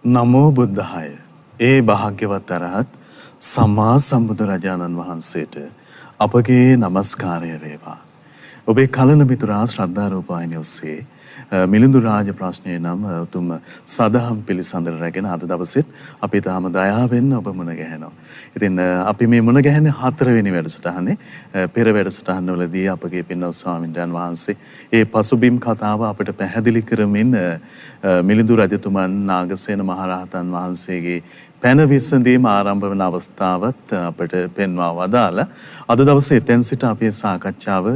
නමෝ බුද්ධාය. ඒ භාග්‍යවත් අරහත් සම්මා සම්බුදුරජාණන් වහන්සේට අපගේ নমස්කාරය වේවා. ඔබේ කලන මිතුරා ශ්‍රද්ධා රූපවාහිනිය ඔස්සේ මිලිඳු රාජ ප්‍රශ්නය නම් උතුම් සදහම් පිළිසඳර රැගෙන අද දවසෙත් අපි තාම දයාවෙන් ඔබ මුණ ගැහෙනවා. ඉතින් අපි මේ මුණ ගැහෙන්නේ 4 වෙනි වැඩසටහනේ. පෙර වැඩසටහනවලදී අපගේ පින්වත් ස්වාමීන් වහන්සේ ඒ පසුබිම් කතාව අපිට පැහැදිලි කරමින් මිලිඳු රජතුමන් නාගසේන මහරහතන් වහන්සේගේ පැන විසඳීම ආරම්භ වන අවස්ථාවත් අපිට පෙන්වා වදාලා අද දවසේ එතෙන් සිට අපේ සාකච්ඡාව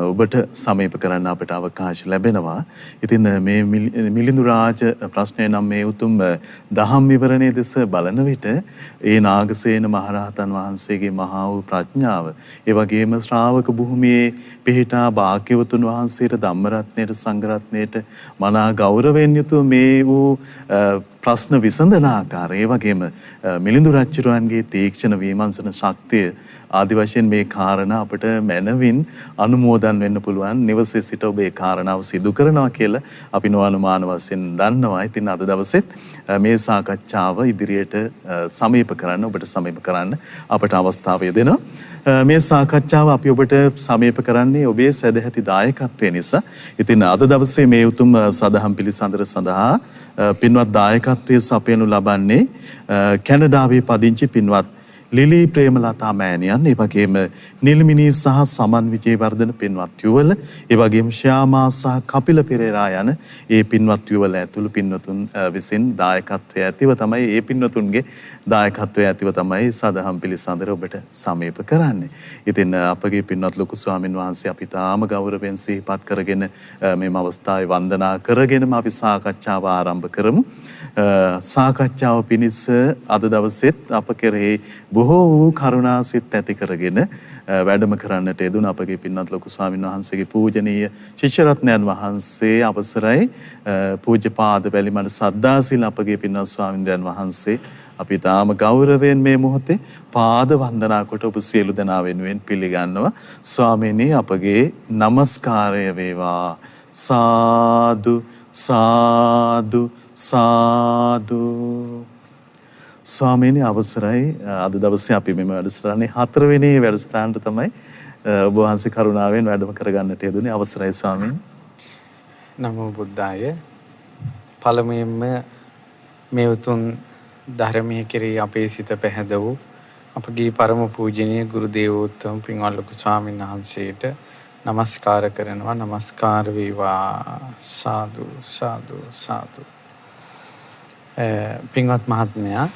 ඔබට සමීප කරන්න අපිට අවකාශ ලැබෙනවා. ඉතින් මේ මිලිඳු රාජ ප්‍රශ්නය නම් මේ උතුම් දහම් විවරණයේ දෙස බලන විට ඒ නාගසේන මහරහතන් වහන්සේගේ මහා වූ ප්‍රඥාව, ඒ වගේම ශ්‍රාවක භූමියේ පිහිටා භාග්‍යවතුන් වහන්සේට ධම්මරත්නයට සංඝරත්නයට මනා ගෞරවයෙන් යුතුව මේ වූ ප්‍රශ්න විසඳන ආකාරය, ඒ වගේම මිලිඳු රජුරන්ගේ තීක්ෂණ විමර්ශන ශක්තිය ආදි වශයෙන් මේ කාරණා අපිට මනවින් අනුමෝදන් වෙන්න පුළුවන්. නිවසේ සිට ඔබ ඒ කාරණාව සිදු කරනවා කියලා අපි නොඅනුමාන වශයෙන් දන්නවා. ඉතින් අද දවසෙත් මේ සාකච්ඡාව ඉදිරියට සමීප කරන්න, ඔබට සමීප කරන්න අපට අවස්ථාව දෙනවා. මේ සාකච්ඡාව අපි ඔබට සමීප කරන්නේ ඔබේ සදැහැති දායකත්වය නිසා. ඉතින් අද දවසේ මේ උතුම් සදහම් පිළිසඳර සඳහා පින්වත් දායකත්වයේ සපයනු ලබන්නේ කැනඩාවේ පදිංචි පින්වත් ලිලි ප්‍රේමලතා මෑණියන්, ඒ වගේම නිල්මිනී සහ සමන් විජේවර්ධන පින්වත් යුවල, ඒ වගේම ශ්‍යාමා සහ කපිල පෙරේරා යන ඒ පින්වත් යුවල ඇතුළු පින්වතුන් විසින් දායකත්වයේ ඇතිව තමයි, ඒ පින්වතුන්ගේ දායකත්වයේ ඇතිව තමයි සදහම් පිළිසඳර ඔබට සමීප කරන්නේ. ඉතින් අපගේ පින්වත් ලොකු ස්වාමින් වහන්සේ අපි තාම ගෞරවයෙන් සිහිපත් කරගෙන මේ අවස්ථාවේ වන්දනා කරගෙනම අපි සාකච්ඡාව ආරම්භ කරමු. සාකච්ඡාව පිණිස අද දවසෙත් අප කෙරෙහි බොහෝ වූ කරුණාසිත ඇති කරගෙන වැඩම කරන්නට යෙදුණ අපගේ පින්වත් ලොකු ස්වාමීන් වහන්සේගේ පූජනීය ශිෂ්‍ය රත්නයන් වහන්සේ අවසරයි පූජ්‍යපාද වැලිමඩ සද්දාසිල් අපගේ පින්වත් ස්වාමීන් වහන්සේ අපි තාම ගෞරවයෙන් මේ මොහොතේ පාද වන්දනා කොට ඔබ සියලු දෙනා වෙනුවෙන් පිළිගන්නවා. ස්වාමීනි, අපගේ নমස්කාරය වේවා. සාදු සාදු සාදු. ස්වාමීනි අවසරයි, අද දවසේ අපි මෙම වැඩසටහනේ 4 වෙනි වැඩසටහනට තමයි ඔබ වහන්සේ කරුණාවෙන් වැඩම කරගන්නට යෙදුනේ. අවසරයි ස්වාමීනි. නමෝ බුද්ධාය. පළමුවෙන්ම මේ උතුම් ධර්මයේ කෙරෙහි අපේ සිත පැහැද වූ අපගේ පරම පූජනීය ගුරු දේවෝත්තම පින්වත් ලොකු ස්වාමීන් වහන්සේට নমස්කාර කරනවා. নমස්කාර වේවා. සාදු සාදු සාදු. පින්වත් මහත්මයා,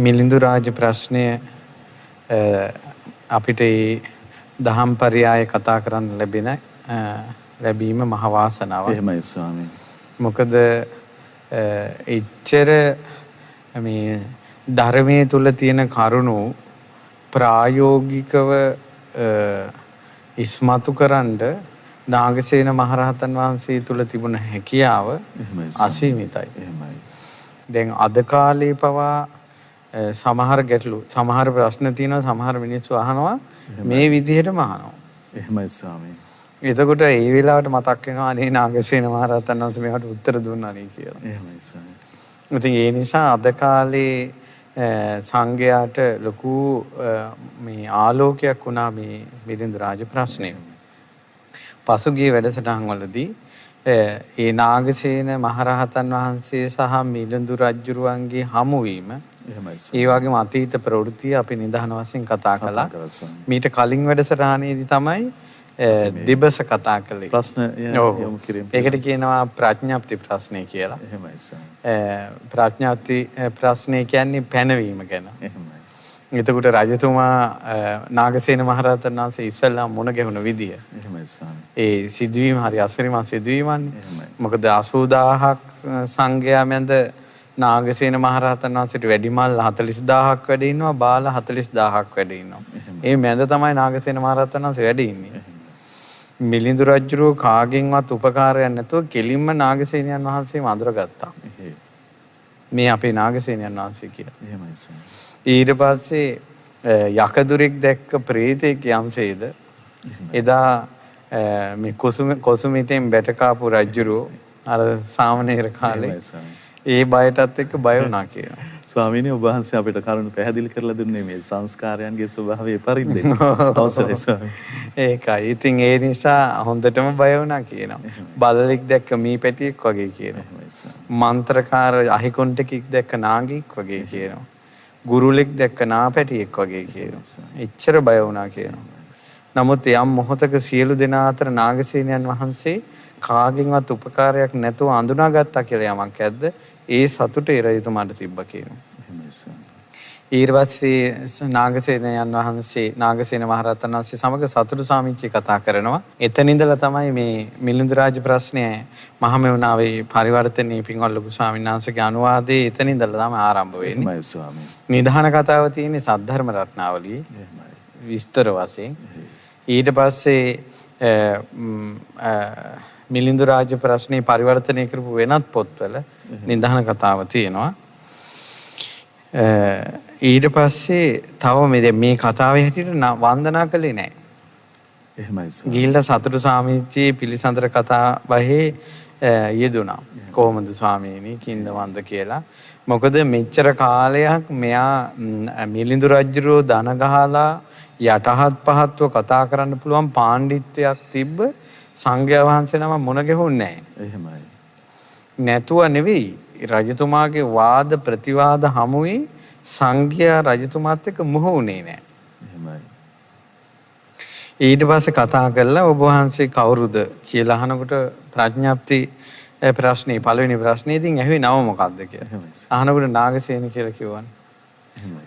මිලිඳු රාජ ප්‍රශ්නය අපිට දහම් පරයය කතා කරන්න ලැබීම මහ වාසනාවක්. එහෙමයි ස්වාමීනි. මොකද එච්චර මේ ධර්මයේ තුල තියෙන කරුණු ප්‍රායෝගිකව ඉස්මතු කරන්න නාගසේන මහරහතන් වහන්සේ තුල තිබුණ හැකියාව අසීමිතයි. එහෙමයි. දැන් අද කාලේ පවා සමහර ගැටලු, සමහර ප්‍රශ්න තියෙනවා, සමහර මිනිස්සු අහනවා මේ විදිහටම අහනවා. එහෙමයි ස්වාමීනි. එතකොට ඒ වෙලාවට මතක් වෙනවා අනේ නාගසේන මහරහතන් වහන්සේ මේකට උත්තර දුන්නා නේ කියලා. එහෙමයි ස්වාමීනි. ඉතින් ඒ නිසා අද කාලේ සංඝයාට ලොකු මේ ආලෝකයක් වුණා මේ මිලිඳු රාජ ප්‍රශ්නය. පසුගිය වැඩසටහන් වලදී ඒ නාගසේන මහරහතන් වහන්සේ සහ මිලිඳු රජුරුවන්ගේ හමුවීම, ඒ වගේම අතීත ප්‍රවෘත්ති අපි නිදහන වශයෙන් කතා කළා. මීට කලින් වැඩසටහනේදී තමයි දිබස කතා කළේ. ප්‍රශ්න යොමු කිරීම. ඒකට කියනවා ප්‍රඥාප්ති ප්‍රශ්නය කියලා. එහෙමයි සර්. ප්‍රඥාප්ති ප්‍රශ්නය කියන්නේ පැනවීම ගැන. එහෙමයි. එතකොට රජතුමා නාගසේන මහරහතන් වහන්සේ ඉස්සල්ලා මුණ ගැහුණ විදිය. එහෙමයි ස්වාමී. ඒ සිදුවීම හරි අසිරිමත් සිදුවීමන්නේ. මොකද 80000ක් සංඝයා මැද නාගසේන මහරහතන් වහන්සේට වැඩිමල් 40000ක් වැඩ ඉන්නවා, බාල 40000ක් වැඩ ඉන්නවා. ඒ මැද තමයි නාගසේන මහරහතන් වහන්සේ වැඩ ඉන්නේ. මිලිඳු රජුරෝ කාගෙන්වත් උපකාරයක් නැතුව කෙලින්ම නාගසේනයන් වහන්සේම අඳුරගත්තා. මේ අපේ නාගසේනයන් වහන්සේ කියලා. එහෙමයි සර්. ඊට පස්සේ යකදුරෙක් දැක්ක ප්‍රේතෙක් යම්සේද එදා මේ කොසුමිටෙන් බැටකාපු රජුරෝ අර සාමණේර කාලේ ඒ බයටත් එක්ක බය වුණා කියනවා. ස්වාමීනි ඔබ වහන්සේ අපිට කරුණු පැහැදිලි කරලා දුන්නේ මේ සංස්කාරයන්ගේ ස්වභාවය පරිද්දෙන්. අවසරයි ස්වාමීනි. ඒකයි. ඉතින් ඒ නිසා හොඳටම බය වුණා කියනවා. බල්ලෙක් දැක්ක මී පැටියෙක් වගේ කියනවා. මන්ත්‍රකාර අහිකොන්ටෙක් දැක්ක නාගයෙක් වගේ කියනවා. ගුරුලෙක් දැක්ක නාපැටියෙක් වගේ කියනවා. එච්චර බය වුණා කියනවා. නමුත් යම් මොහොතක සියලු දෙනා අතර නාගසේනයන් වහන්සේ කාගෙන්වත් උපකාරයක් නැතුව අඳුනාගත්තා කියලා යමක් ඇද්ද? ඒ සතුට ඒ රජතුමාට තිබ්බ කියනවා. ඊට පස්සේ නාගසේනයන් වහන්සේ නාගසේන මහරහතන් වහන්සේ සමග සතුටු සාමිච්චි කතා කරනවා. එතන ඉඳලා තමයි මේ මිලිඳු රාජ ප්‍රශ්නය මහමෙවුනාවේ පරිවර්තනයේ පින්වත් ලොකු ස්වාමීන් වහන්සේගේ අනුවාදයේ එතන ඉඳලා තමයි ආරම්භ වෙන්නේ. එහෙමයි ස්වාමීනි. නිධාන කතාව තියෙන්නේ සද්ධර්ම රත්නාවලියේ. විස්තර වශයෙන්. ඊට පස්සේ මිලිඳු රාජ ප්‍රශ්නේ පරිවර්තනය කරපු වෙනත් පොත්වල නිධාන කතාව තියෙනවා. ඊට පස්සේ තව මේ කතාවේ හැටියට වන්දනා කළේ නැහැ. එහෙමයි සර්. ගිහිල්ලා සතුටු සාමිච්චියේ පිළිසඳර කතා බහේ යෙදුණා. කොහොමද ස්වාමීනි කින්ද වන්ද කියලා. මොකද මෙච්චර කාලයක් මෙයා මිලිඳු රජුරෝ දන ගහලා යටහත් පහත්ව කතා කරන්න පුළුවන් පාණ්ඩිත්වයක් තිබ්බ සංඝයා වහන්සේ නම මුණ ගැහුන්නේ නැහැ. එහෙමයි. නැතුව නෙවෙයි රජතුමාගේ වාද ප්‍රතිවාද හමුවේ සංඝයා රජතුමාත් එක්ක මුහුණේ නැහැ. එහෙමයි. ඊට පස්සේ කතා කළා ඔබ වහන්සේ කවුරුද කියලා අහනකොට ප්‍රඥාප්ති ප්‍රශ්නේ පළවෙනි ප්‍රශ්නේ ඉතින් ඇහුවේ නම මොකක්ද කියලා. අහනකොට නාගසේන කියලා කිව්වනේ.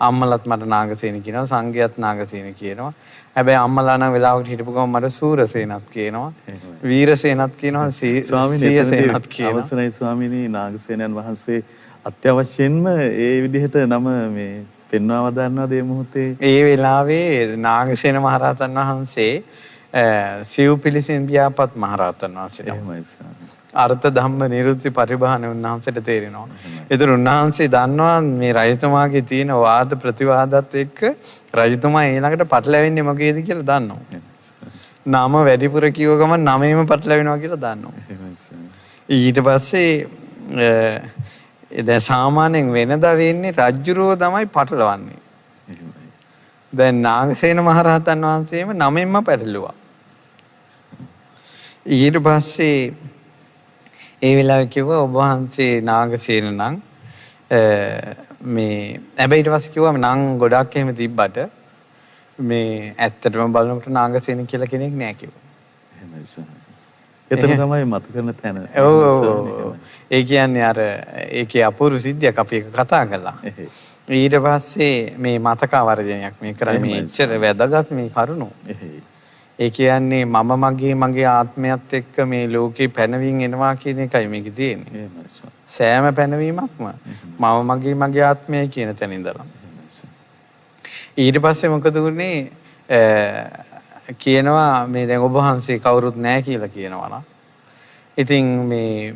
අම්මලත් මට නාගසේන කියනවා සංඝයාත් නාගසේන කියනවා. හැබැයි අම්මලා නම් වෙලාවකට හිටපු ගමන් මට සූරසේනත් කියනවා. වීරසේනත් කියනවා සියසේනත් කියනවා. අවසරයි ස්වාමීනි නාගසේනයන් වහන්සේ අත්‍යවශ්යෙන්ම ඒ විදිහට නම මේ පෙන්වා වදාන්නවද මේ මොහොතේ? ඒ වෙලාවේ නාගසේන මහරහතන් වහන්සේ සිව් පිළිසින් පියාපත් මහරහතන් වහන්සේට. එහෙමයි ස්වාමීනි. අර්ථ ධම්ම නිරුත්ති පරිභාන උන්වහන්සේට තේරෙනවා. ඒතර උන්වහන්සේ දන්නවා මේ රජතුමාගේ තියෙන වාද ප්‍රතිවාදات එක්ක රජතුමා ඊළඟට පටලැවෙන්නේ මොකේද කියලා දන්නවා. නම වැඩිපුර කිව්ව ගමන් නමෙම පටලැවෙනවා කියලා දන්නවා. ඊට පස්සේ දැන් සාමාන්‍යයෙන් වෙනදා වෙන්නේ රජුරෝ තමයි පටලවන්නේ. දැන් නාගසේන මහරහතන් වහන්සේම නමෙන්ම පැටලුවා. ඊට පස්සේ ඒ වෙලාවේ කිව්වා ඔබ වහන්සේ නාගසේන නම් මේ හැබැයි ඊට පස්සේ කිව්වා නම් ගොඩක් එහෙම තිබ්බට මේ ඇත්තටම බලනකොට නාගසේන කියලා කෙනෙක් නෑ කිව්වා. එහෙමයි සර්. එතන තමයි මතු කරන තැන. ඔව්. ඒ කියන්නේ අර ඒකේ අපූර්ව සිද්ධියක් අපි එක කතා කළා. ඊට පස්සේ මේ මතක වර්ජනයක් මේ කරන්නේ මේ ඉච්ඡර වැදගත් මේ කරුණු. ඒ කියන්නේ මගේ ආත්මයත් එක්ක මේ ලෝකේ පැනවීම එනවා කියන එකයි මේකේ තියෙන්නේ. සෑම පැනවීමක්ම මගේ ආත්මයයි කියන තැන ඉඳලා. ඊට පස්සේ මොකද උනේ කියනවා මේ දැන් ඔබ වහන්සේ කවුරුත් නැහැ කියලා කියනවා නම් ඉතින් මේ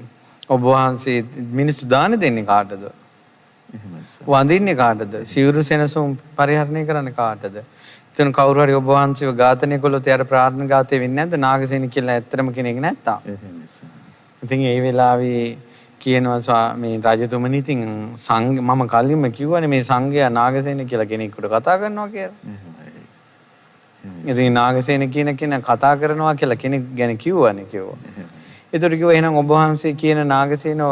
ඔබ වහන්සේ මිනිස්සු දාන දෙන්නේ කාටද? වඳින්නේ කාටද? සිවුරු සෙනසුන් පරිහරණය කරන්නේ කාටද? එතන කවුරු හරි ඔබ වහන්සේව ඝාතනය කළොත් එයාට ප්‍රාර්ථනා ඝාතය වෙන්නේ නැද්ද? නාගසේන කියලා ඇත්තම කෙනෙක් නැත්තම්. ඉතින් ඒ වෙලාවේ කියනවා මේ රජතුමනි ඉතින් මම කලින්ම කිව්වනේ මේ සංඝයා නාගසේන කියලා කෙනෙකුට කතා කරනවා කියලා. ඉතින් නාගසේන කියන කෙනා කතා කරනවා කියලා කෙනෙක් ගැන කිව්වනේ කිව්වා. ඒතර කිව්වා එහෙනම් ඔබ වහන්සේ කියන නාගසේන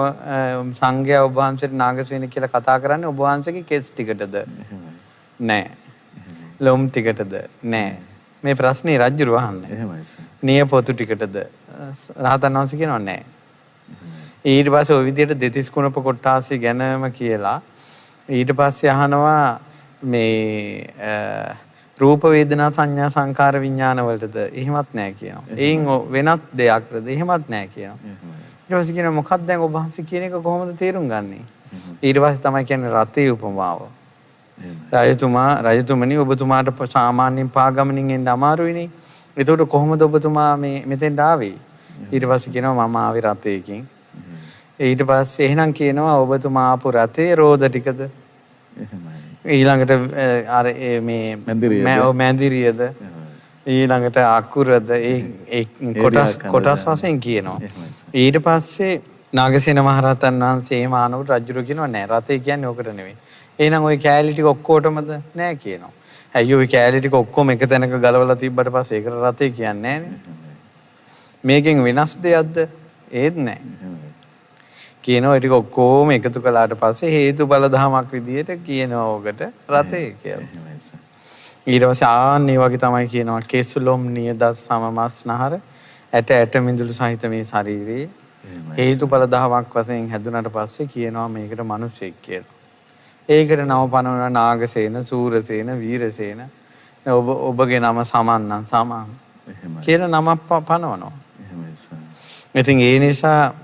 සංඝයා ඔබ වහන්සේට නාගසේන කියලා කතා කරන්නේ ඔබ වහන්සේගේ කෙස් ටිකටද? නෑ. ලොම් ටිකටද? නෑ. මේ ප්‍රශ්නේ රජුර වහන්නේ. එහෙමයි සර්. නිය පොතු ටිකටද? රහතන් වහන්සේ කියනවා නෑ. ඊට පස්සේ ওই විදිහට දෙතිස් කුණප කොට්ටාසිය ගැනම කියලා ඊට පස්සේ අහනවා මේ රූප වේදනා සංඥා සංකාර විඥාන වලටද? එහෙමත් නෑ කියනවා. එයින් වෙනත් දෙයක්ද? එහෙමත් නෑ කියනවා. ඊට පස්සේ කියනවා මොකක්ද දැන් ඔබ වහන්සේ කියන එක කොහොමද තේරුම් ගන්නේ? ඊට පස්සේ තමයි කියන්නේ රතේ උපමාව. රජතුමනි ඔබතුමාට සාමාන්‍යයෙන් පාගමනින් එන්න අමාරුයිනේ. එතකොට කොහොමද ඔබතුමා මේ මෙතෙන්ට ආවේ? ඊට පස්සේ කියනවා මම ආවේ රතේකින්. ඊට පස්සේ එහෙනම් කියනවා ඔබතුමා ආපු රතේ රෝද ටිකද? එහෙමයි. ඊළඟට අර මේ මැදිරියද? ඊළඟට අකුරද? ඒ කොටස් වශයෙන් කියනවා. ඊට පස්සේ නාගසේන මහරහතන් වහන්සේ මානව රජුරු කියනවා නෑ රතේ කියන්නේ ඔකට නෙවෙයි. එහෙනම් ওই කෑලි ටික ඔක්කොටමද නෑ කියනවා. ඇයි ওই කෑලි ටික ඔක්කොම එක තැනක ගලවලා තිබ්බට පස්සේ ඒකට රතේ කියන්නේ නෑනේ. මේකෙන් වෙනස් දෙයක්ද? ඒත් නෑ. කියනවා ඒ ටික ඔක්කොම එකතු කළාට පස්සේ හේතුඵල ධමයක් විදියට කියනවා ඔකට රතේ කියලා. ඊට පස්සේ ආන්නේ වගේ තමයි කියනවා කෙසුලොම් නියදත් සමමස්නහර ඇට ඇට මිදුළු සහිත මේ ශරීරයේ හේතුඵල ධමයක් වශයෙන් හැදුනට පස්සේ කියනවා මේකට මිනිසෙක් කියලා. ඒකට නම පනවන නාගසේන, සූරසේන, වීරසේන ඔබගේ නම සමන්නම් සමන් කියලා නමක් පනවනවා. ඉතින් ඒ නිසා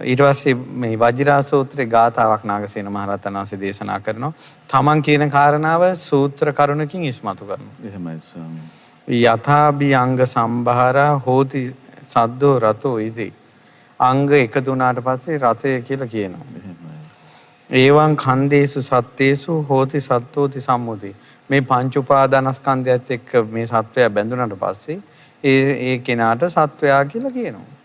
ඊට පස්සේ මේ වජිරා සූත්‍රයේ ගාථාවක් නාගසේන මහරහතන් වහන්සේ දේශනා කරනවා. තමන් කියන කාරණාව සූත්‍ර කරුණකින් ඉස්මතු කරනවා. එහෙමයි ස්වාමී. යථාභි අංග සම්භාරා හෝති සද්දෝ රතෝ ඉති. අංග එකතු වුණාට පස්සේ රතය කියලා කියනවා. ඒවං ඛණ්ඩේසු සත්තේසු හෝති සත්තෝති සම්මුති. මේ පංච උපාදානස්කන්ධයත් එක්ක මේ සත්වයා බැඳුනට පස්සේ ඒ කෙනාට සත්වයා කියලා කියනවා.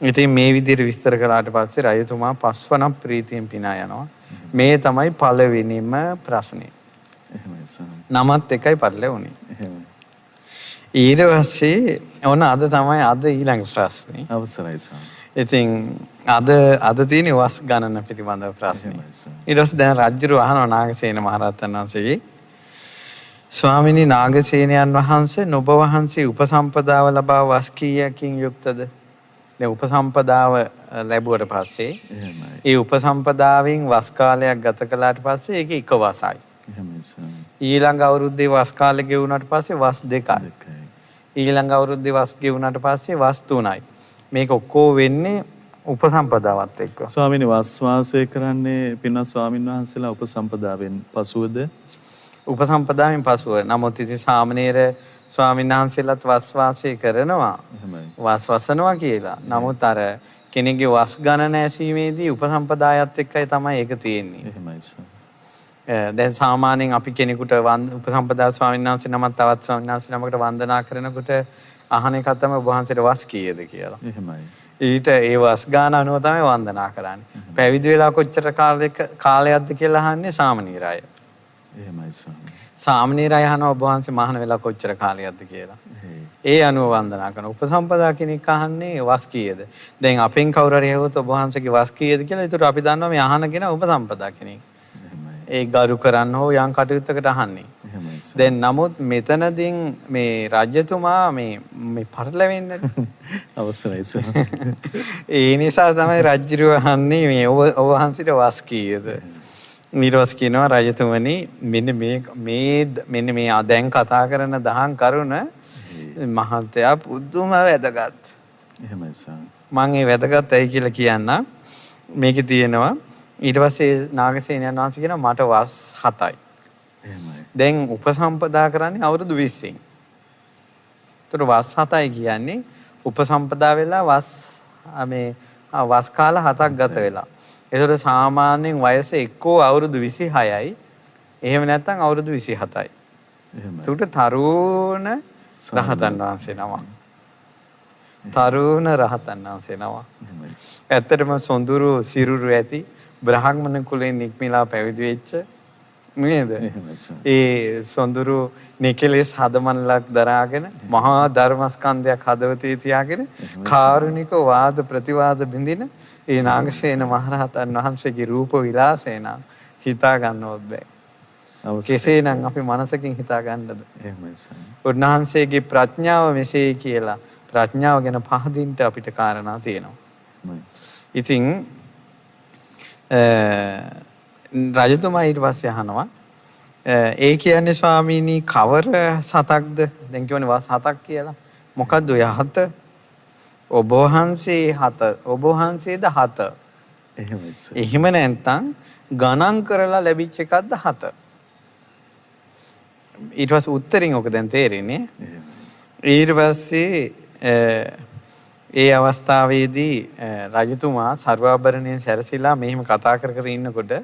ඉතින් මේ විදිහට විස්තර කළාට පස්සේ රජතුමා පස්වන ප්‍රීතියෙන් පිනා යනවා. මේ තමයි පළවෙනිම ප්‍රශ්නේ. නමත් එකයි පරිලෙවුනේ. ඊට පස්සේ ඕන අද තමයි අද ඊළඟ ප්‍රශ්නේ. අවසරයි ස්වාමී. ඉතින් අද තියෙන වස් ගණන පිළිබඳව ප්‍රශ්නේ. ඊට පස්සේ දැන් රජුරු අහනවා නාගසේන මහරහතන් වහන්සේගේ ස්වාමිනී නාගසේනයන් වහන්සේ නුඹ වහන්සේ උපසම්පදාව ලබා වස් කීයකින් යුක්තද? දැන් උපසම්පදාව ලැබුවට පස්සේ ඒ උපසම්පදාවෙන් වස් කාලයක් ගත කළාට පස්සේ ඒක එක වසයි. ඊළඟ අවුරුද්දේ වස් කාලෙ ගෙවුනට පස්සේ වස් දෙකයි. ඊළඟ අවුරුද්දේ වස් ගෙවුනට පස්සේ වස් තුනයි. මේක ඔක්කොම වෙන්නේ උපසම්පදාවත් එක්ක. ස්වාමීනි වස් වාසය කරන්නේ පින්වත් ස්වාමීන් වහන්සේලා උපසම්පදාවෙන් පසුවද? උපසම්පදාවෙන් පසුව. නමුත් ඉතින් සාමණේර ස්වාමීන් වහන්සේලාත් වස් වාසය කරනවා. වස් වසනවා කියලා. නමුත් අර කෙනෙක්ගේ වස් ගණන ඇසීමේදී උපසම්පදායත් එක්කයි තමයි ඒක තියෙන්නේ. එහෙමයි සර්. දැන් සාමාන්‍යයෙන් අපි කෙනෙකුට උපසම්පදා ස්වාමීන් වහන්සේ නමක් තවත් ස්වාමීන් වහන්සේ නමකට වන්දනා කරනකොට අහන එක තමයි ඔබ වහන්සේට වස් කීයද කියලා. එහෙමයි. ඊට ඒ වස් ගාන අනුව තමයි වන්දනා කරන්නේ. පැවිදි වෙලා කොච්චර කාලයක්ද කියලා අහන්නේ සාමණේර අය. එහෙමයි ස්වාමී. සාමණේර අය අහනවා ඔබ වහන්සේ මහාන වෙලා කොච්චර කාලයක්ද කියලා. ඒ අනුව වන්දනා කරන උපසම්පදා කෙනෙක් අහන්නේ වස් කීයද? දැන් අපෙන් කවුරු හරි ඇහුවොත් ඔබ වහන්සේගේ වස් කීයද කියලා ඒතර අපි දන්නවා මේ අහන කෙනා උපසම්පදා කෙනෙක්. ඒ ගරු කරන්න හෝ යම් කටයුත්තකට අහන්නේ. දැන් නමුත් මෙතනදී මේ රජතුමා මේ පරිලවෙන්නේ අවසරයි සර්. ඒ නිසා තමයි රජුව අහන්නේ මේ ඔබ වහන්සේට වස් කීයද? ඊට කියනවා රජතුමනි මෙන්න මේ දැන් කතා කරන දහම් කරුණ මහත්තයා පුදුම වැදගත්. එහෙමයි සර්. මම ඒ වැදගත් ඇයි කියලා කියන්න. මේකේ තියෙනවා ඊට පස්සේ නාගසේනයන් වහන්සේ කියනවා මට වස් 7යි. එහෙමයි. දැන් උපසම්පදා කරන්නේ අවුරුදු 20න්. ඒතර වස් 7යි කියන්නේ උපසම්පදා වෙලා වස් කාල 7ක් ගත වෙලා. ඒතර සාමාන්‍යයෙන් වයස එක්කෝ අවුරුදු 26යි. එහෙම නැත්නම් අවුරුදු 27යි. එහෙමයි. ඒකට තරුණ රහතන් වහන්සේ නම. තරුණ රහතන් වහන්සේ නම. ඇත්තටම සොඳුරු සිරුරු ඇති බ්‍රාහ්මණ කුලයෙන් නික්මිලා පැවිදි වෙච්ච නේද? ඒ සොඳුරු නිකලෙස් හදමන්ලක් දරාගෙන මහා ධර්මස්කන්ධයක් හදවතේ තියාගෙන කාරුණික වාද ප්‍රතිවාද බින්දින ඒ නාගසේන මහරහතන් වහන්සේගේ රූප විලාසය නම් හිතා ගන්නවත් බෑ. කෙසේනම් අපි මනසකින් හිතා ගන්නද? එහෙමයි සර්. උන්වහන්සේගේ ප්‍රඥාව මෙසේ කියලා ප්‍රඥාව ගැන පහදින්න අපිට කාරණා තියෙනවා. ඉතින් රජතුමා ඊට පස්සේ අහනවා ඒ කියන්නේ ස්වාමීනි කවර සතක්ද? දැන් කියවනේ වස් 7ක් කියලා. මොකද්ද ඔය 7? ඔබ වහන්සේ 7. ඔබ වහන්සේද 7. එහෙමයි සර්. එහෙම නැත්නම් ගණන් කරලා ලැබිච්ච එකක්ද 7? ඊට පස්සේ උත්තරින් ඔක දැන් තේරෙන්නේ. ඊට පස්සේ ඒ අවස්ථාවේදී රජතුමා සර්වාභරණයෙන් සැරසිලා මෙහිම කතා කර ඉන්නකොට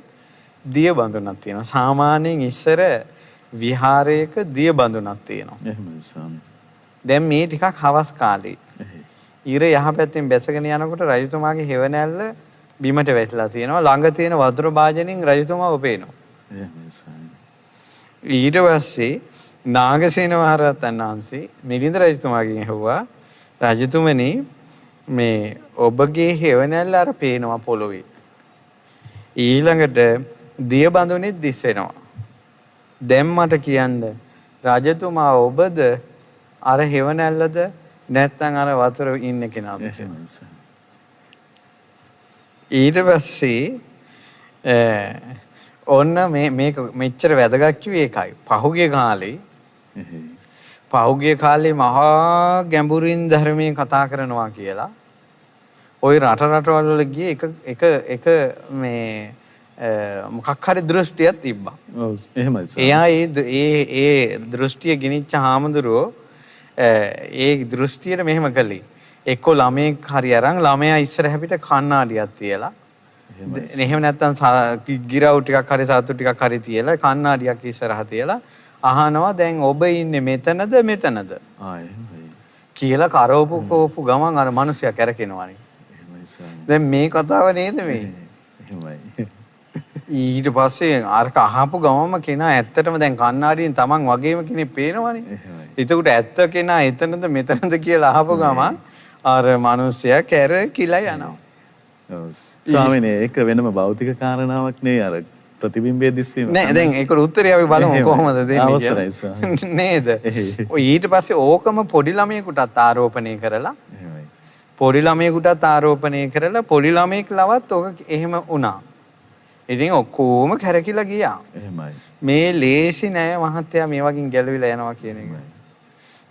දිය බඳුනක් තියෙනවා. සාමාන්‍යයෙන් ඉස්සර විහාරයක දිය බඳුනක් තියෙනවා. එහෙමයි ස්වාමී. දැන් මේ ටිකක් හවස් කාලේ. ඉර යහපැත්තෙන් බැසගෙන යනකොට රජතුමාගේ හෙවණැල්ල බිමට වැටලා තියෙනවා. ළඟ තියෙන වතුර භාජනයෙන් රජතුමාව පේනවා. එහෙමයි ස්වාමීනි. ඊට පස්සේ නාගසේන මහරහතන් වහන්සේ මිලින්ද රජතුමාගෙන් ඇහුවා රජතුමනි මේ ඔබගේ හෙවණැල්ල අර පේනවා පොළොවේ. ඊළඟට දිය බඳුනේ දිස්සෙනවා. දැන් මට කියන්න රජතුමා ඔබද අර හෙවණැල්ලද නැත්නම් අර වතුර ඉන්න කෙනාද? එහෙමයි ස්වාමීනි. ඊට පස්සේ ඔන්න මේක මෙච්චර වැදගත් කිව්වේ ඒකයි. පහුගිය කාලේ මහා ගැඹුරින් ධර්මයේ කතා කරනවා කියලා. ওই රටවල් වල ගියේ එක මේ මොකක් හරි දෘෂ්ටියක් තිබ්බා. ඔව් එහෙමයි ස්වාමීනි. එයා ඒ දෘෂ්ටිය ගෙනිච්ච හාමුදුරුවෝ ඒ දෘෂ්ටියට මෙහෙම කළේ. එක්කෝ ළමෙක් හරි අරන් ළමයා ඉස්සරහ පිට කණ්ණාඩියක් තියලා එහෙම නැත්නම් ගිරව් ටිකක් හරි සාතු ටිකක් හරි තියලා කණ්ණාඩියක් ඉස්සරහ තියලා අහනවා දැන් ඔබ ඉන්නේ මෙතනද මෙතනද එහෙමයි කියලා කරවපු කෝපු ගමන් අර මිනිස්සයා කැරකෙනවානේ. එහෙමයි ස්වාමීනි. දැන් මේ කතාව නේද මේ? එහෙමයි. ඊට පස්සේ අරක අහපු ගමම කෙනා ඇත්තටම දැන් කණ්ණාඩියෙන් Taman වගේම කෙනෙක් පේනවනේ. එතකොට ඇත්ත කෙනා එතනද මෙතනද කියලා අහපු ගමන් අර මිනිස්සයා කැරකිලා යනවා. ඔව්. ස්වාමීනි ඒක වෙනම භෞතික කාරණාවක් නෙවෙයි අර ප්‍රතිබිම්බයේ දිස්වීම. නෑ දැන් ඒකට උත්තරය අපි බලමු කොහොමද දෙන්නේ අවසරයි ස්වාමීනි. නේද? ඔය ඊට පස්සේ ඕකම පොඩි ළමයෙකුටත් ආරෝපණය කරලා එහෙමයි. පොඩි ළමයෙකුටත් ආරෝපණය කරලා පොඩි ළමයෙක් ලවත් ඕක එහෙම වුණා. ඉතින් ඔක්කොම කැරකිලා ගියා. එහෙමයි. මේ ලේසි නෑ මහත්තයා මේ වගේ ගැලවිලා යනවා කියන එක.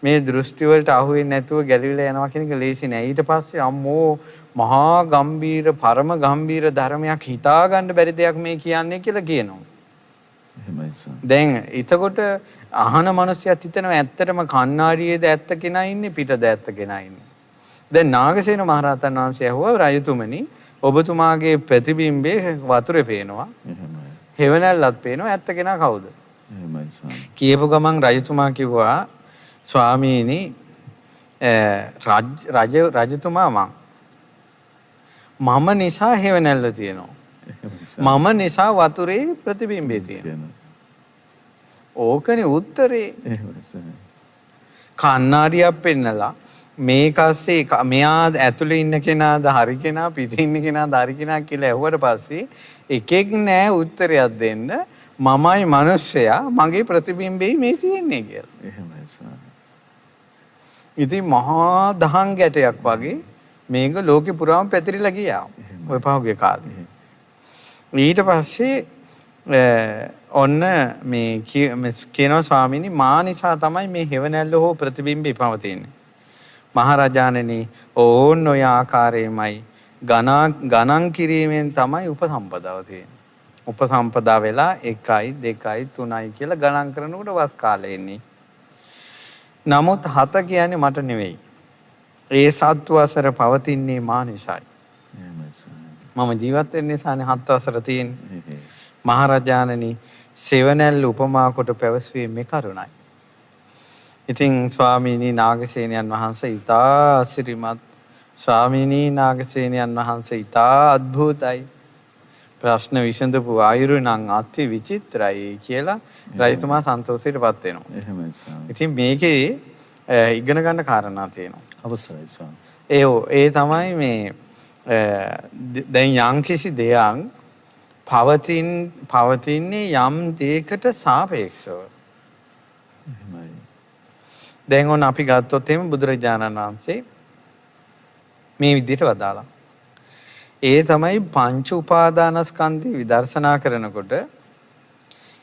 මේ දෘෂ්ටි වලට අහු වෙන්නේ නැතුව ගැලවිලා යනවා කියන එක ලේසි නෑ. ඊට පස්සේ අම්මෝ මහා ගම්බීර පරම ගම්බීර ධර්මයක් හිතා ගන්න බැරි දෙයක් මේ කියන්නේ කියලා කියනවා. එහෙමයි සර්. දැන් එතකොට අහන මිනිස්සුත් හිතනවා ඇත්තටම කණ්ණාඩියේද ඇත්ත කෙනා ඉන්නේ පිටද ඇත්ත කෙනා ඉන්නේ. දැන් නාගසේන මහරහතන් වහන්සේ ඇහුවා රජතුමනි ඔබතුමාගේ ප්‍රතිබිම්බේ වතුරේ පේනවා. එහෙමයි. හෙවණැල්ලත් පේනවා ඇත්ත කෙනා කවුද? එහෙමයි සර්. කියපු ගමන් රජතුමා කිව්වා ස්වාමීනි රජතුමා මම නිසා හෙවණැල්ල තියෙනවා. මම නිසා වතුරේ ප්‍රතිබිම්බේ තියෙනවා. ඕකනේ උත්තරේ. එහෙමයි සර්. කණ්ණාඩියක් පෙන්නලා මේකස්සේ මෙයා ඇතුලේ ඉන්න කෙනාද හරි කෙනා පිටේ ඉන්න කෙනාද හරි කෙනා කියලා ඇහුවට පස්සේ එකෙක් නෑ උත්තරයක් දෙන්න මමයි මිනිස්සයා මගේ ප්‍රතිබිම්බේ මේ තියෙන්නේ කියලා. එහෙමයි සර්. ඉතින් මහා දහං ගැටයක් වගේ මේක ලෝකෙ පුරාම පැතිරිලා ගියා. ඔය පහුගිය කාලේ. ඊට පස්සේ ඔන්න මේ කියනවා ස්වාමීනි මා නිසා තමයි මේ හෙවණැල්ල හෝ ප්‍රතිබිම්බේ පවතින්නේ. මහරජාණනි ඕන් ඔය ආකාරයෙන්මයි ගණන් කිරීමෙන් තමයි උපසම්පදාව තියෙන්නේ. උපසම්පදා වෙලා 1යි 2යි 3යි කියලා ගණන් කරනකොට වස් කාලේ එන්නේ. නමුත් 7 කියන්නේ මට නෙවෙයි. ඒ සත්වසර පවතින්නේ මා නිසායි. මම ජීවත් වෙන්න නිසානේ 7 වසර තියෙන්නේ. මහරජාණනි සෙවණැල්ල උපමා කොට පැවසුවේ මේ කරුණයි. ඉතින් ස්වාමීනි නාගසේනයන් වහන්සේ ඊතා අසිරිමත් ස්වාමීනි නාගසේනයන් වහන්සේ ඊතා අద్භූතයි. ප්‍රශ්න විසඳපු ආයුරු නම් අති විචිත්‍රයි කියලා රජතුමා සන්තෝෂයටපත් වෙනවා. එහෙමයි ස්වාමී. ඉතින් මේකේ ඉගෙන ගන්න කාරණා තියෙනවා. අවසරයි ස්වාමී. ඒ තමයි මේ දැන් යම්කිසි දෙයක් පවතින්නේ යම් දෙයකට සාපේක්ෂව. එහෙමයි. දැන් ඔන්න අපි ගත්තොත් එහෙම බුදුරජාණන් වහන්සේ මේ විදිහට වදාළා. ඒ තමයි පංච උපාදානස්කන්ධය විදර්ශනා කරනකොට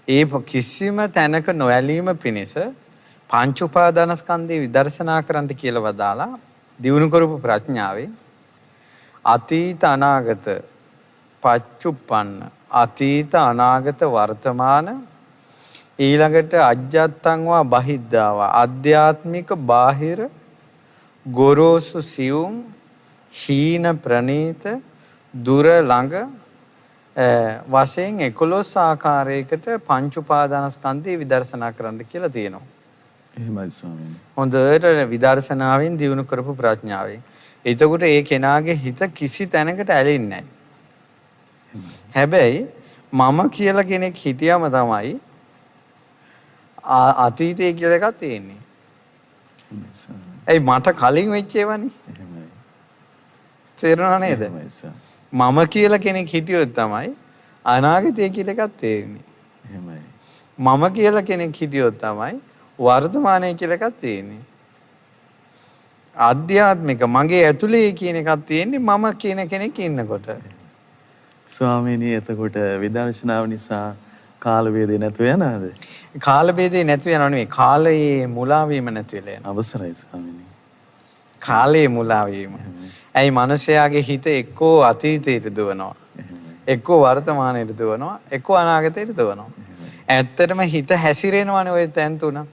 ඒ කිසිම තැනක නොඇලීම පිණිස පංච උපාදානස්කන්ධය විදර්ශනා කරන්න කියලා වදාලා දියුණු කරපු ප්‍රඥාවේ අතීත අනාගත පච්චුප්පන්න අතීත අනාගත වර්තමාන ඊළඟට අජ්ජත්තං වා බහිද්ධාවා ආධ්‍යාත්මික බාහිර ගොරෝසු සියුම් හීන ප්‍රනීත දුර ළඟ වශයෙන් 11 ආකාරයකට පංච උපාදානස්කන්ධය විදර්ශනා කරන්න කියලා තියෙනවා. එහෙමයි ස්වාමීනි. හොඳට විදර්ශනාවෙන් දියුණු කරපු ප්‍රඥාවෙන්. එතකොට ඒ කෙනාගේ හිත කිසි තැනකට ඇලෙන්නේ නැහැ. හැබැයි මම කියලා කෙනෙක් හිටියම තමයි අතීතය කියලා එකක් තියෙන්නේ. ඒ මට කලින් වෙච්ච ඒවානේ. තේරුණා නේද? මම කියලා කෙනෙක් හිටියොත් තමයි අනාගතය කියලා එකක් තේරෙන්නේ. එහෙමයි. මම කියලා කෙනෙක් හිටියොත් තමයි වර්තමානය කියලා එකක් තියෙන්නේ. ආධ්‍යාත්මික මගේ ඇතුලේ කියන එකක් තියෙන්නේ මම කියන කෙනෙක් ඉන්නකොට. ස්වාමීනි එතකොට විදර්ශනාව නිසා කාල වේදේ නැතුව යනවාද? කාල වේදේ නැතුව යනව නෙවෙයි කාලයේ මුලා වීම නැති වෙලා යනවා. අවසරයි ස්වාමීනි. කාලයේ මුලා වීම. ඇයි මිනිස්යාගේ හිත එක්කෝ අතීතයට දුවනවා. එක්කෝ වර්තමානයට දුවනවා. එක්කෝ අනාගතයට දුවනවා. ඇත්තටම හිත හැසිරෙනවනේ ওই තැන් තුන.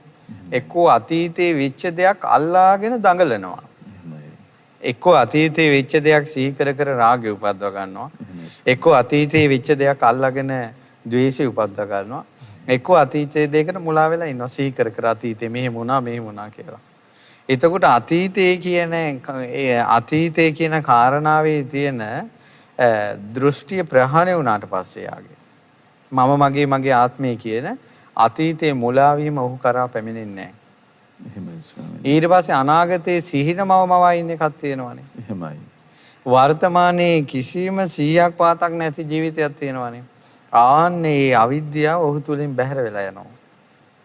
එක්කෝ අතීතේ වෙච්ච දෙයක් අල්ලාගෙන දඟලනවා. එක්කෝ අතීතේ වෙච්ච දෙයක් සිහි කර කර රාගය උපද්දව ගන්නවා. එක්කෝ අතීතේ වෙච්ච දෙයක් අල්ලාගෙන ද්වේෂය උපද්දව ගන්නවා. එක්කෝ අතීතයේ දෙයකට මුලා වෙලා ඉන්නවා. සිහි කර කර අතීතේ මෙහෙම වුණා කියලා. එතකොට අතීතයේ කියන කාරණාවේ තියෙන දෘෂ්ටිය ප්‍රහාණය වුණාට පස්සේ යාගේ මගේ ආත්මය කියන අතීතයේ මුලා වීම ඔහු කරා පැමිණෙන්නේ නැහැ. ඊට පස්සේ අනාගතයේ සිහිනමවමවා ඉන්න එකක් තියෙනවානේ. එහෙමයි. වර්තමානයේ කිසිම 100ක් පාතක් නැති ජීවිතයක් තියෙනවානේ. ආන්නේ අවිද්‍යාව ඔහු තුලින් බැහැර වෙලා යනවා.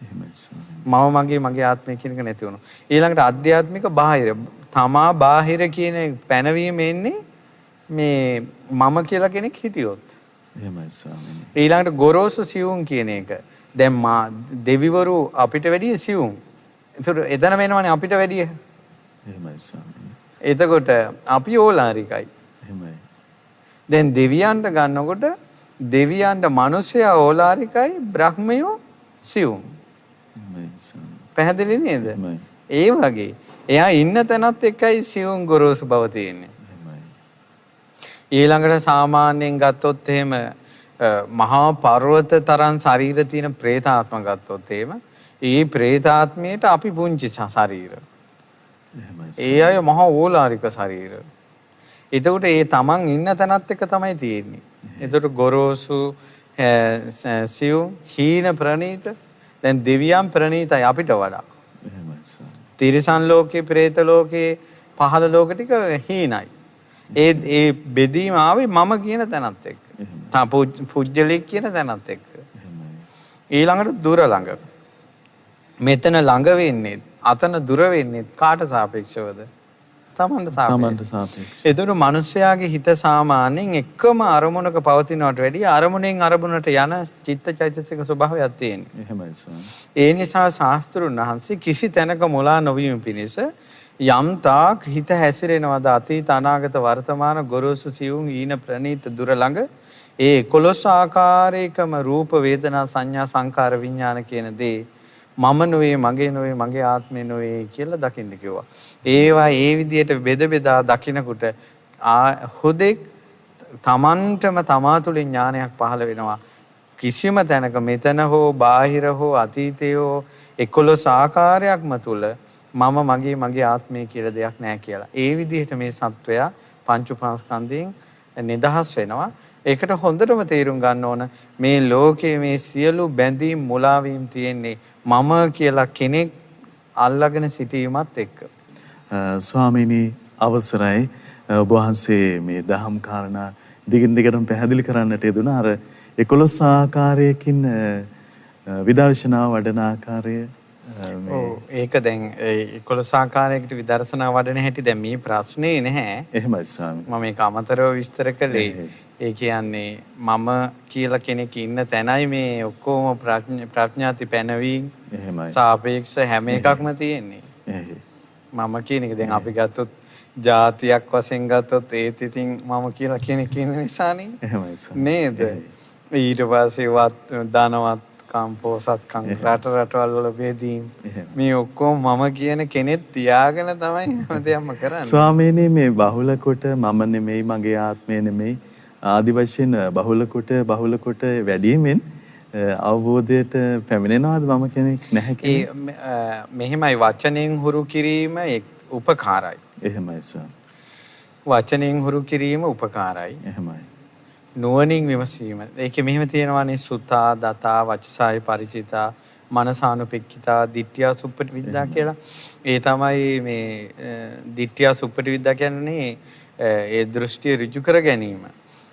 මගේ ආත්මය කියන එක නැති වුණා. ඊළඟට ආධ්‍යාත්මික බාහිර තමා බාහිර කියන පැනවීම එන්නේ මේ මම කියලා කෙනෙක් හිටියොත්. එහෙමයි ස්වාමීනි. ඊළඟට ගොරෝසු සියුම් කියන එක. දැන් දෙවිවරු අපිට වැඩිය සියුම්. ඒතර එතන වෙනවනේ අපිට වැඩිය. එහෙමයි ස්වාමීනි. එතකොට අපි ඕලාරිකයි. එහෙමයි. දැන් දෙවියන්ට ගන්නකොට දෙවියන්ට මිනිසයා ඕලාරිකයි බ්‍රහ්මයෝ සියුම්. පැහැදිලි නේද? ඒ වගේ එයා ඉන්න තැනත් එක්කයි සියුම් ගොරෝසු බව තියෙන්නේ. ඊළඟට සාමාන්‍යයෙන් ගත්තොත් එහෙම මහා පර්වත තරම් ශරීර තියෙන പ്രേතාත්ම ගත්තොත් එහෙම ඒ പ്രേතාත්මයට අපි පුංචි ශරීර. ඒ අය මහා ඕලාරික ශරීර. එතකොට ඒ තමන් ඉන්න තැනත් එක තමයි තියෙන්නේ. එතකොට ගොරෝසු සියුම් හීන ප්‍රනීත දැන් දෙවියන් ප්‍රනීතයි අපිට වඩා. තිරිසන් ලෝකේ, പ്രേත ලෝකේ, පහළ ලෝක ටික හීනයි. ඒ බෙදීම ආවේ මම කියන තැනත් එක්ක. පුජ්‍යලික් කියන තැනත් එක්ක. ඊළඟට දුර ළඟ. මෙතන ළඟ වෙන්නේ, අතන දුර වෙන්නේ කාට සාපේක්ෂවද? තමන්ට සාපේක්ෂව. ඒතර මිනිස්යාගේ හිත සාමාන්‍යයෙන් එකම අරමුණක පවතිනවට වැඩිය අරමුණෙන් අරමුණට යන චිත්තචෛතසික ස්වභාවයක් තියෙනවා. එහෙමයි සර්. ඒ නිසා ශාස්ත්‍රුන් වහන්සේ කිසි තැනක මුලා නොවීම පිණිස යම් තාක් හිත හැසිරෙනවද අතීත අනාගත වර්තමාන ගොරෝසු සියුම් ඊන ප්‍රනීත දුර ළඟ ඒ 11 ආකාරයකම රූප වේදනා සංඥා සංකාර විඥාන කියන දේ මම නොවේ මගේ නොවේ මගේ ආත්මේ නොවේ කියලා දකින්න කිව්වා. ඒවා ඒ විදිහට බෙද බෙදා දකිනකොට හුදෙක් තමන්ටම තමා තුළින් ඥානයක් පහළ වෙනවා. කිසිම තැනක මෙතන හෝ බාහිර හෝ අතීතය හෝ 11 ආකාරයක්ම තුල මම මගේ ආත්මය කියලා දෙයක් නැහැ කියලා. ඒ විදිහට මේ සත්වයා පංච උපාස්කන්ධයෙන් නිදහස් වෙනවා. ඒකට හොඳටම තේරුම් ගන්න ඕන මේ ලෝකයේ මේ සියලු බැඳීම් මුලාවීම් තියෙන්නේ මම කියලා කෙනෙක් අල්ලාගෙන සිටීමත් එක්ක. ස්වාමීනි අවසරයි ඔබ වහන්සේ මේ දහම් කාරණා දිගින් දිගටම පැහැදිලි කරන්නට යෙදුණා. අර 11 ආකාරයකින් විදර්ශනා වඩන ආකාරය ඒක දැන් 11 ආකාරයකට විදර්ශනා වඩන හැටි දැන් මේ ප්‍රශ්නේ නැහැ. එහෙමයි ස්වාමී. මම මේක අමතරව විස්තර කළේ. ඒ කියන්නේ මම කියලා කෙනෙක් ඉන්න තැනයි මේ ඔක්කොම ප්‍රඥාති පැනවීම සාපේක්ෂ හැම එකක්ම තියෙන්නේ. මම කියන එක දැන් අපි ගත්තොත් ජාතියක් වශයෙන් ගත්තොත් ඒත් ඉතින් මම කියලා කෙනෙක් ඉන්න නිසානේ. එහෙමයි නේද? ඊට පස්සේ ධනවත් කම්පෝසත්කම් රටවල් වල බෙදීම් මේ ඔක්කොම මම කියන කෙනෙක් තියාගෙන තමයි හැමදේම කරන්නේ. ස්වාමීනි මේ බහුල කොට මම නෙමෙයි මගේ ආත්මය නෙමෙයි ආදි වශයෙන් බහුල කොට වැඩිමෙන් අවබෝධයට පැමිණෙනවද මම කෙනෙක් නැහැ කියන්නේ? මෙහෙමයි වචනෙන් හුරු කිරීම උපකාරයි. එහෙමයි සර්. වචනෙන් හුරු කිරීම උපකාරයි. එහෙමයි. නුවණින් විමසීම. ඒකේ මෙහෙම තියෙනවානේ සුතා, දතා, වචසාය පරිචිතා, මනසානුපෙක්ඛිතා, දිට්ඨියා සුප්පටිවිද්දා කියලා. ඒ තමයි මේ දිට්ඨියා සුප්පටිවිද්දා කියන්නේ ඒ දෘෂ්ටිය ඍජු කර ගැනීම.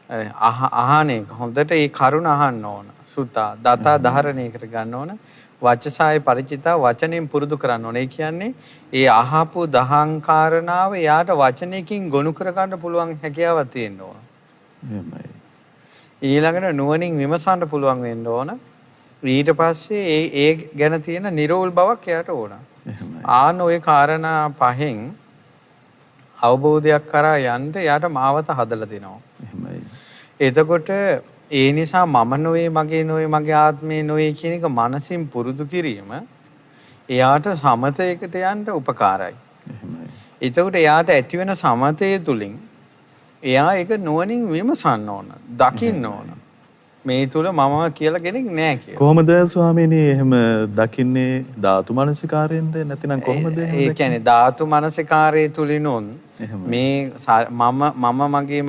අහන එක හොඳට ඒ කරුණ අහන්න ඕන. සුතා, දතා ධාරණය කර ගන්න ඕන. වචසාය පරිචිතා වචනෙන් පුරුදු කරන්න ඕන. ඒ කියන්නේ ඒ අහපු දහං කාරණාව එයාට වචනයකින් ගොනු කර ගන්න පුළුවන් හැකියාවක් තියෙන්න ඕන. එහෙමයි. ඊළඟට නුවණින් විමසන්න පුළුවන් වෙන්න ඕන. ඊට පස්සේ ඒ ගැන තියෙන නිරෝල් බවක් එයාට ඕන. එහෙමයි. ආන ওই කාරණා පහෙන් අවබෝධයක් කරා යන්න එයාට මාවත හදලා දෙනවා. එහෙමයි. එතකොට ඒ නිසා මම නොවේ, මගේ නොවේ, මගේ ආත්මේ නොවේ කියන එක මනසින් පුරුදු කිරීම එයාට සමතයකට යන්න උපකාරයි. එහෙමයි. එතකොට එයාට ඇති වෙන සමතය තුලින් එයා ඒක නුවණින් විමසන්න ඕන, දකින්න ඕන. මේ තුල මම කියලා කෙනෙක් නැහැ කියලා. කොහොමද ස්වාමීනි එහෙම දකින්නේ ධාතු මනසිකාරයෙන්ද නැතිනම් කොහොමද ඒ කියන්නේ ධාතු මනසිකාරයේ තුලිනුත් මේ මම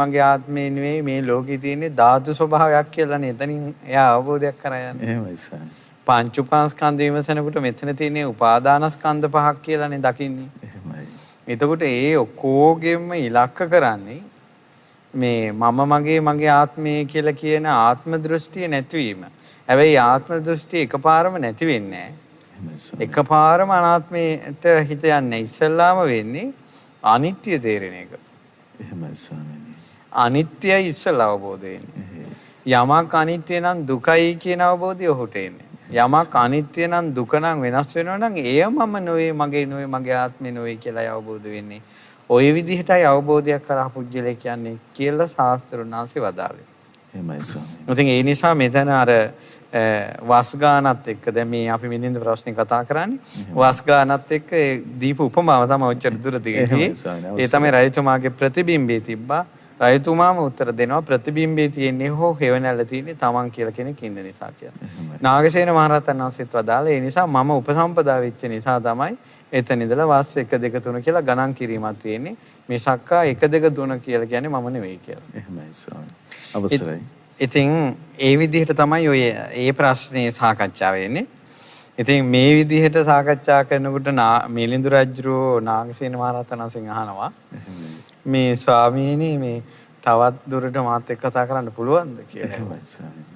මගේ ආත්මේ නෙවෙයි මේ ලෝකේ තියෙන ධාතු ස්වභාවයක් කියලා නේ. එතනින් එයා අවබෝධයක් කරා යන්නේ. එහෙමයි ස්වාමී. පංච උපාස්කන්ධ විමසනකොට මෙතන තියෙන උපාදානස්කන්ධ පහක් කියලා නේ දකින්නේ. එහෙමයි. එතකොට ඒ ඔක්කොගෙම ඉලක්ක කරන්නේ මේ මගේ ආත්මය කියලා කියන ආත්ම දෘෂ්ටිය නැතිවීම. හැබැයි ආත්ම දෘෂ්ටිය එකපාරම නැති වෙන්නේ නැහැ. එකපාරම අනාත්මයට හිත යන්නේ. ඉස්සල්ලාම වෙන්නේ අනිත්‍ය තේරෙන එක. එහෙමයි ස්වාමීනි. අනිත්‍යයි ඉස්සල්ලා අවබෝධ වෙන්නේ. යමක් අනිත්‍ය නම් දුකයි කියන අවබෝධය ඔහුට එන්නේ. යමක් අනිත්‍ය නම් දුක නම් වෙනස් වෙනවා නම් එය මම නොවේ, මගේ නොවේ, මගේ ආත්මේ නොවේ කියලා අවබෝධ වෙන්නේ. ඔය විදිහටයි අවබෝධයක් කරා පුජ්‍යලේ කියන්නේ කියලා ශාස්ත්‍රඥාන්සේ වදාළේ. එහෙමයි ස්වාමීනි. ඉතින් ඒ නිසා මෙතන අර වස්ගානත් එක්ක දැන් මේ අපි මිනින්ද ප්‍රශ්නේ කතා කරන්නේ වස්ගානත් එක්ක දීප උපමාව තමයි ඔච්චර දුර දිගේ. ඒ තමයි රජතුමාගේ ප්‍රතිබිම්බේ තිබ්බා. රජතුමාම උත්තර දෙනවා ප්‍රතිබිම්බේ තියෙන්නේ හෝ හේවණල්ල තියෙන්නේ තමන් කියලා කෙනෙක් ඉන්න නිසා කියලා. නාගසේන මහරහතන් වහන්සේත් වදාළේ ඒ නිසා මම උපසම්පදා වෙච්ච නිසා තමයි එතන ඉඳලා වස් 1 2 3 කියලා ගණන් කිරීමක් තියෙන්නේ. මේ සක්කා 1 2 3 කියලා කියන්නේ මම නෙවෙයි කියලා. එහෙමයි ස්වාමී. අවසරයි. ඉතින් ඒ විදිහට තමයි ඔය ඒ ප්‍රශ්නේ සාකච්ඡා වෙන්නේ. ඉතින් මේ විදිහට සාකච්ඡා කරනකොට මිලිඳු රජුරෝ නාගසේන මහරහතන් වහන්සේගෙන් අහනවා මේ ස්වාමීනි මේ තවත් දුරට මාත් එක්ක කතා කරන්න පුළුවන්ද කියලා. එහෙමයි ස්වාමීනි.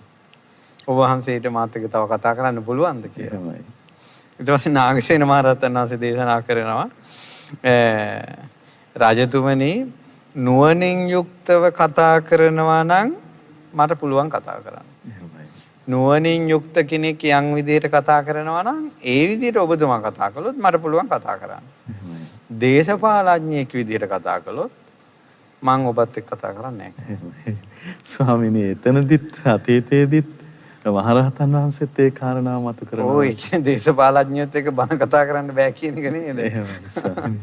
ඔබ වහන්සේට මාත් එක්ක තව කතා කරන්න පුළුවන්ද කියලා. එහෙමයි. ඊට පස්සේ නාගසේන මහරහතන් වහන්සේ දේශනා කරනවා රජතුමනි නුවණින් යුක්තව කතා කරනවා නම් මට පුළුවන් කතා කරන්න. එහෙමයි. නුවණින් යුක්ත කෙනෙක් යම් විදිහට කතා කරනවා නම් ඒ විදිහට ඔබතුමා කතා කළොත් මට පුළුවන් කතා කරන්න. එහෙමයි. දේශපාලඥයෙක් විදිහට කතා කළොත් මම ඔබත් එක්ක කතා කරන්නේ නැහැ. ස්වාමීනි එතනදිත් අතීතයේදීත් මහරහතන් වහන්සේත් ඒ කාරණාව මතු කරනවා. ඔය දේශපාලඥයොත් එක්ක බණ කතා කරන්න බෑ කියන එක නේද? එහෙමයි ස්වාමීනි.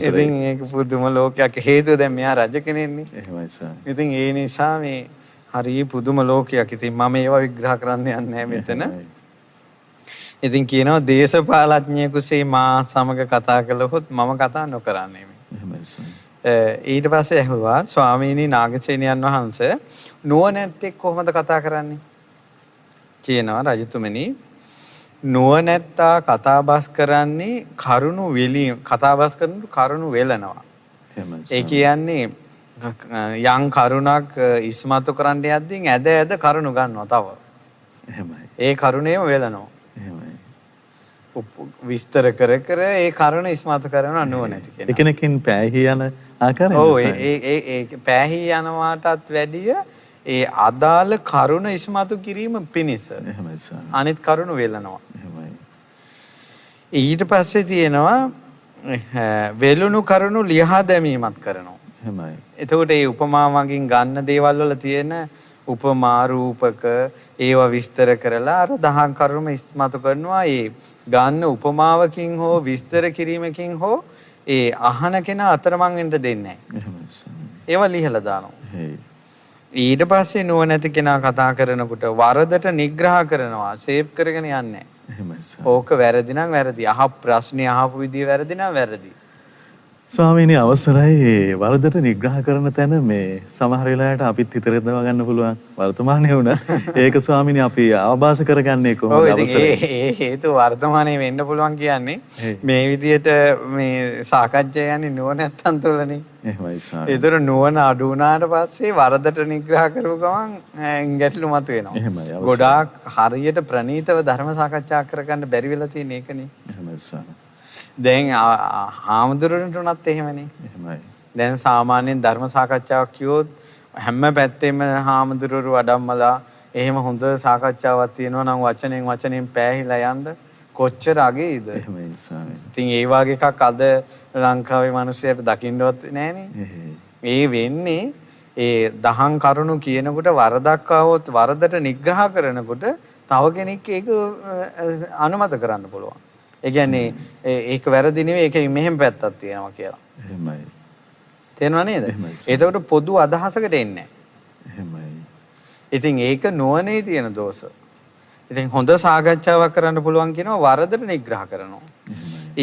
ඉතින් ඒක පුදුම ලෝකයක් හේතුව දැන් මෙයා රජ කෙනෙක්නේ. එහෙමයි ස්වාමීනි. ඉතින් ඒ නිසා මේ හරිය පුදුම ලෝකයක්. ඉතින් මම ඒවා විග්‍රහ කරන්න යන්නේ නැහැ මෙතන. ඉතින් කියනවා දේශපාලඥයෙකුසේ මා සමග කතා කළහොත් මම කතා නොකරන්නේ. එහෙමයි ස්වාමීනි. ඊට පස්සේ ඇහුවා ස්වාමීනි නාගසේනියන් වහන්සේ නුවණැත්තෙක් කොහොමද කතා කරන්නේ? කියනවා රජතුමනි නුවණැත්තා කතාබස් කරන්නේ කරුණු වෙලීම කතාබස් කරනකොට කරුණු වෙලනවා. ඒ කියන්නේ යම් කරුණක් ඉස්මතු කරන්න යද්දී ඇද කරුණු ගන්නවා තව. එහෙමයි. ඒ කරුණේම වෙලනවා. එහෙමයි. විස්තර කර ඒ කරුණ ඉස්මතු කරනවා නුවණැති කෙනා. එකනකින් පෑහි යන ආකාරය. ඔව් ඒ පෑහි යනවාටත් වැඩිය ඒ අදාළ කරුණ ඉස්මතු කිරීම පිණිස එහෙමයි ස්වාමී. අනිත් කරුණ වෙලනවා. එහෙමයි. ඊට පස්සේ තියෙනවා වෙලුණු කරුණු ලියහා දැමීමත් කරනවා. එහෙමයි. එතකොට මේ උපමාවකින් ගන්න දේවල් වල තියෙන උපමා රූපක ඒවා විස්තර කරලා අර දහම් කරුණ ඉස්මතු කරනවා. ඒ ගන්න උපමාවකින් හෝ විස්තර කිරීමකින් හෝ ඒ අහන කෙනා අතරමං වෙන්න දෙන්නේ නැහැ. එහෙමයි ස්වාමී. ඒවා ලියලා දානවා. හේ. ඊට පස්සේ නුවණැති කෙනා කතා කරනකොට වරදට නිග්‍රහ කරනවා. සේව් කරගෙන යන්නේ. එහෙමයි ස්වාමී. ඕක වැරදි නම් වැරදි. ප්‍රශ්නේ අහපු විදිය වැරදි නම් වැරදි. ස්වාමීනි අවසරයි වරදට නිග්‍රහ කරන තැන මේ සමහර වෙලාවට අපිත් හිත රෙදව ගන්න පුළුවන් වර්තමානයේ වුණා. ඒක ස්වාමීනි අපි ආభాස කරගන්නේ කොහොමද අවසරයි? ඒ හේතු වර්තමානයේ වෙන්න පුළුවන් කියන්නේ මේ විදිහට මේ සාකච්ඡා යන්නේ නුවණැත්තන් තුළනේ. එහෙමයි ස්වාමීනි. ඒතර නුවණ අඩු වුණාට පස්සේ වරදට නිග්‍රහ කරුව ගමන් ගැටලු මතුවෙනවා. එහෙමයි අවසරයි. ගොඩාක් හරියට ප්‍රණීතව ධර්ම සාකච්ඡා කරගන්න බැරි වෙලා තියෙන එකනේ. එහෙමයි ස්වාමීනි. දැන් හාමුදුරුවන්ට උනත් එහෙමනේ. එහෙමයි. දැන් සාමාන්‍යයෙන් ධර්ම සාකච්ඡාවක් කිව්වොත් හැම පැත්තෙම හාමුදුරුවෝ වඩම්මලා එහෙම හොඳ සාකච්ඡාවක් තියෙනවා නම් වචනෙන් පෑහිලා යන්න කොච්චර අගේද? එහෙමයි ස්වාමීනි. ඉතින් ඒ වගේ එකක් අද ලංකාවේ මිනිස්සුන්ට දකින්නවත් නැහනේ. ඒ වෙන්නේ ඒ දහම් කරුණු කියනකොට වරදක් ආවොත් වරදට නිග්‍රහ කරනකොට තව කෙනෙක් ඒක අනුමත කරන්න පුළුවන්. ඒ කියන්නේ ඒක වැරදි නෙවෙයි ඒක මෙහෙම පැත්තක් තියෙනවා කියලා. එහෙමයි. තේරෙනව නේද? එතකොට පොදු අදහසකට එන්නේ එහෙමයි. ඉතින් ඒක නුවණේ තියෙන දෝෂ. ඉතින් හොඳ සාකච්ඡාවක් කරන්න පුළුවන් කියනවා වරදට නිග්‍රහ කරනවා.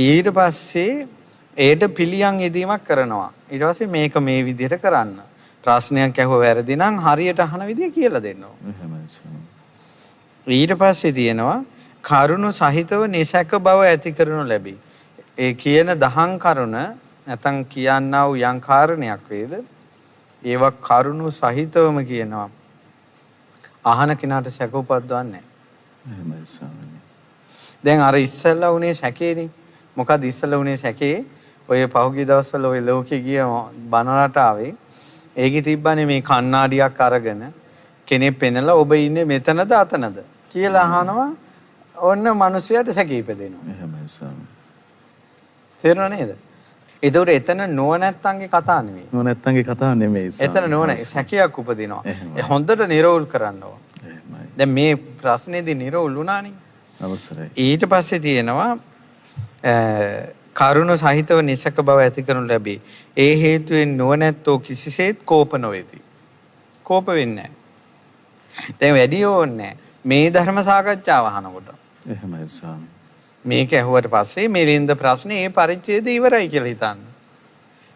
ඊට පස්සේ ඒට පිළියම් යෙදීමක් කරනවා. ඊට පස්සේ මේක මේ විදිහට කරන්න. ප්‍රශ්නයක් ඇහුව වැරදි නම් හරියට අහන විදිය කියලා දෙනවා. එහෙමයි. ඊට පස්සේ තියෙනවා කරුණ සහිතව නිසක බව ඇති කරනු ලැබේ. ඒ කියන දහම් කරුණ නැතන් කියන්නා වූ යම් කාරණයක් වේද ඒවා කරුණු සහිතවම කියනවා. අහන කෙනාට සැක උපද්දවන්නේ නැහැ. දැන් අර ඉස්සෙල්ලා උනේ සැකේනේ. මොකද ඉස්සෙල්ලා උනේ සැකේ ඔය පහුගිය දවස්වල ඔය ලෝකේ ගිය බණ රටාවේ ඒකේ තිබ්බනේ මේ කණ්ණාඩියක් අරගෙන කෙනෙක් පෙන්නලා ඔබ ඉන්නේ මෙතනද අතනද කියලා අහනවා. ඔන්න මිනිස්සයාට සැකේ ඉපදෙනවා. එහෙමයි ස්වාමී. තේරුණා නේද? ඒතකොට එතන නුවණැත්තන්ගේ කතා නෙමෙයි. නුවණැත්තන්ගේ කතාව නෙමෙයි. එතන නුවණ සැකයක් උපදිනවා. හොඳට නිරවුල් කරන්න ඕන. එහෙමයි. දැන් මේ ප්‍රශ්නේදී නිරවුල් වුණානේ. අවසරයි. ඊට පස්සේ තියෙනවා කරුණ සහිතව නිසක බව ඇති කරනු ලැබේ. ඒ හේතුවෙන් නුවණැත්තෝ කිසිසේත් කෝප නොවේති. කෝප වෙන්නේ නැහැ. දැන් වැඩි ඕනේ මේ ධර්ම සාකච්ඡාව අහනකොට. එහෙමයි ස්වාමී. මේක ඇහුවට පස්සේ මිලින්ද ප්‍රශ්නේ ඒ පරිච්ඡේදය ඉවරයි කියලා හිතන්න.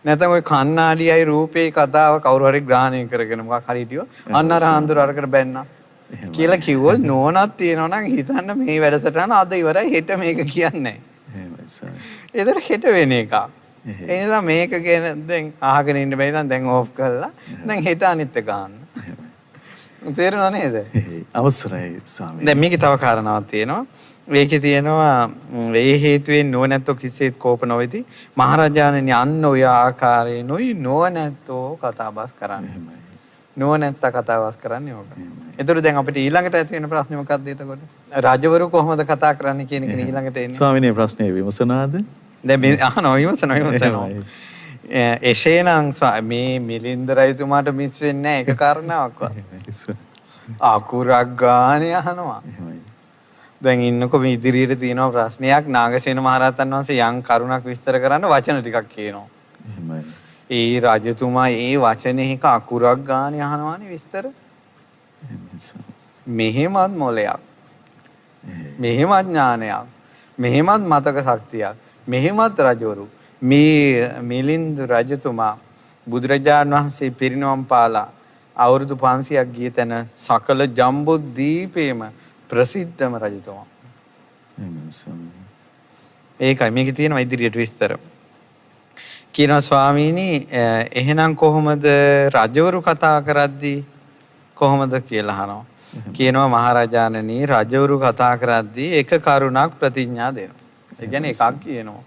නැත්නම් ওই කන්නාඩියයි රූපේ කතාව කවුරු හරි ග්‍රහණය කරගෙන මොකක් හරි හිටියෝ අන්න අර හඳුර අරකට බැන්නා කියලා කිව්වොත් නෝනක් තියෙනවා නම් හිතන්න මේ වැඩසටහන අද ඉවරයි හෙට මේක කියන්නේ. එහෙමයි ස්වාමී. ඒතර හෙට වෙන එක. ඒ නිසා මේක ගැන දැන් අහගෙන ඉන්න බැරි නම් දැන් ඕෆ් කරලා දැන් හෙට අනිත් එක ගන්න. තේරුණා නේද? අවසරයි ස්වාමී. දැන් මේකේ තව කාරණාවක් තියෙනවා. ඒකේ තියෙනවා ඒ හේතුවෙන් නුවණැත්තෝ කිසිසේත් කෝප නොවේති. මහරජාණන් අන්න ඔය ආකාරයෙන්ුයි නුවණැත්තෝ කතාබස් කරන්නේ. නුවණැත්තා කතාබස් කරන්නේ ඕක. ඒතර දැන් අපිට ඊළඟට ඇති වෙන ප්‍රශ්නේ මොකක්ද එතකොට? රජවරු කොහොමද කතා කරන්නේ කියන එක ඊළඟට එන්නේ. ස්වාමීනි ප්‍රශ්නේ විමසනාද? දැන් මේ අහනවා විමසනවා. එසේනම් මේ මිලින්ද රජතුමාට මිස් වෙන්නේ නැහැ ඒක කාරණාවක්වත්. අකුරක් ගානේ අහනවා. දැන් ඉන්නකො මේ ඉදිරියට තියෙන ප්‍රශ්නයක් නාගසේන මහරහතන් වහන්සේ යම් කරුණක් විස්තර කරන්න වචන ටිකක් කියනවා. එහෙමයි. ඒ රජතුමා ඒ වචනේ එක අකුරක් ගානේ අහනවානේ විස්තර. මෙහෙමත් මොලයක්. මෙහෙමත් ඥානයක්. මෙහෙමත් මතක ශක්තියක්. මෙහෙමත් රජවරු. මේ මිලින්ද රජතුමා බුදුරජාණන් වහන්සේ පිරිනවම් පාලා අවුරුදු 500ක් ගිය තැන සකල ජම්බු දීපේම ප්‍රසිද්ධම රජතුමා. ඒකයි මේකේ තියෙනවා ඉදිරියට විස්තර. කියනවා ස්වාමීනි එහෙනම් කොහොමද රජවරු කතා කරද්දී කොහොමද කියලා අහනවා. කියනවා මහරජාණනි රජවරු කතා කරද්දී එක කරුණක් ප්‍රතිඥා දෙනවා. ඒ කියන්නේ එකක් කියනවා.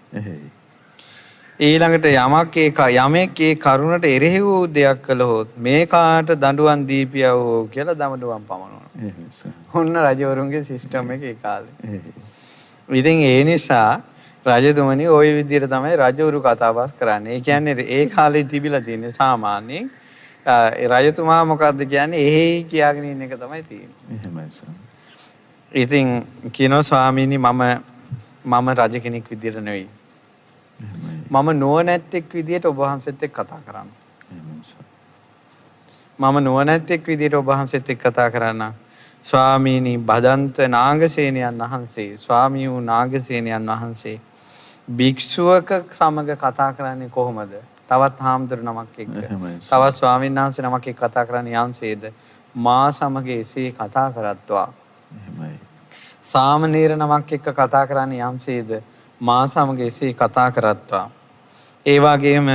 ඊළඟට යමෙක් ඒ කරුණට එරෙහි වූ දෙයක් කළහොත් මේ කාට දඬුවම් දීපියව කියලා දඬුවම් පමනනවා. ඔන්න රජවරුන්ගේ සිස්ටම් එක ඒ කාලේ. ඉතින් ඒ නිසා රජතුමනි ওই විදිහට තමයි රජවරු කතාබස් කරන්නේ. ඒ කියන්නේ ඒ කාලේ තිබිලා තියෙන සාමාන්‍යයෙන් රජතුමා මොකද්ද කියන්නේ එහෙයි කියාගෙන ඉන්න එක තමයි තියෙන්නේ. එහෙමයි සර්. ඉතින් කියනවා ස්වාමීනි මම රජ කෙනෙක් විදිහට නෙවෙයි. මම නුවණැත්තෙක් විදිහට ඔබ වහන්සේත් එක්ක කතා කරන්න. මම නුවණැත්තෙක් විදිහට ඔබ වහන්සේත් එක්ක කතා කරන්න. ස්වාමීනි බදන්ත නාගසේනයන් වහන්සේ ස්වාමී වූ නාගසේනයන් වහන්සේ භික්ෂුවක සමග කතා කරන්නේ කොහොමද? තවත් හාමුදුරු නමක් එක්ක. තවත් ස්වාමීන් වහන්සේ නමක් එක්ක කතා කරන්නේ යම්සේද? මා සමග එසේ කතා කරත්වා. සාමණේර නමක් එක්ක කතා කරන්නේ යම්සේද? මා සමග එසේ කතා කරත්වා. ඒ වගේම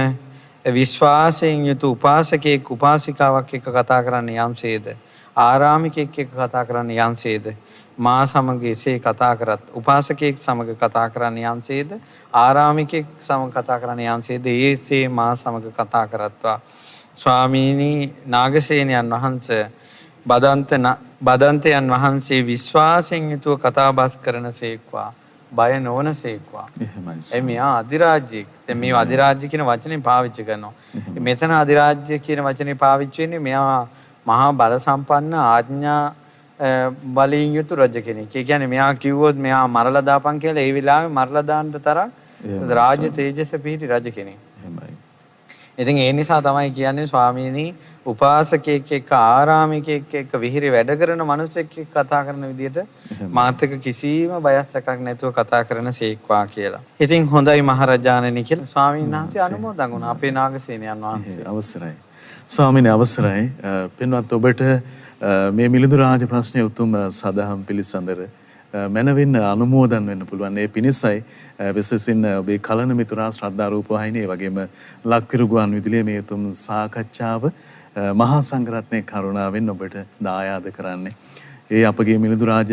විශ්වාසයෙන් යුතු උපාසකෙක් උපාසිකාවක් එක්ක කතා කරන්නේ යම්සේද? ආරාමිකෙක් එක්ක කතා කරන්නේ යම්සේද? මා සමග එසේ කතා කරත්. උපාසකෙක් සමග කතා කරන්නේ යම්සේද? ආරාමිකෙක් සමග කතා කරන්නේ යම්සේද? ඒසේ මා සමග කතා කරත්වා. ස්වාමීනි නාගසේනයන් වහන්සේ බදන්තයන් වහන්සේ විශ්වාසයෙන් යුතුව කතාබස් කරනසේක්වා. බය නොවනසේක්වා. මෙයා අධිරාජ්‍යයක්. දැන් මේ අධිරාජ්‍ය කියන වචනේ පාවිච්චි කරනවා. මෙතන අධිරාජ්‍ය කියන වචනේ පාවිච්චි වෙන්නේ මෙයා මහා බල සම්පන්න ආඥා බලයෙන් යුතු රජ කෙනෙක්. ඒ කියන්නේ මෙයා කිව්වොත් මෙයා මරලා දාපන් කියලා ඒ වෙලාවේ මරලා දාන්න තරම් රාජ්‍ය තේජස පිහිටි රජ කෙනෙක්. ඉතින් ඒ නිසා තමයි කියන්නේ ස්වාමීනි උපාසකෙක් එක්ක ආරාමිකෙක් එක්ක විහිරි වැඩ කරන මිනිසෙක් එක්ක කතා කරන විදිහට මාත් එක්ක කිසිම බයස්සක් නැතුව කතා කරන සීක්වා කියලා. ඉතින් හොඳයි මහරජාණනි කියලා ස්වාමීන් වහන්සේ අනුමෝදන් වුණා අපේ නාගසේනයන් වහන්සේ. අවසරයි. ස්වාමීනි අවසරයි. පින්වත් ඔබට මේ මිලිඳු රාජ ප්‍රශ්නයේ උතුම් සදහම් පිළිසඳර මනවින් අනුමෝදන් වෙන්න පුළුවන්. ඒ පිණිසයි විශේෂයෙන් ඔබේ කලන මිතුරා ශ්‍රද්ධා රූපවාහිනිය වගේම ලක්විරු ගුවන් විදුලියේ මේ උතුම් සාකච්ඡාව මහා සංඝරත්නයේ කරුණාවෙන් ඔබට දායාද කරන්නේ. ඒ අපගේ මිලිඳු රාජ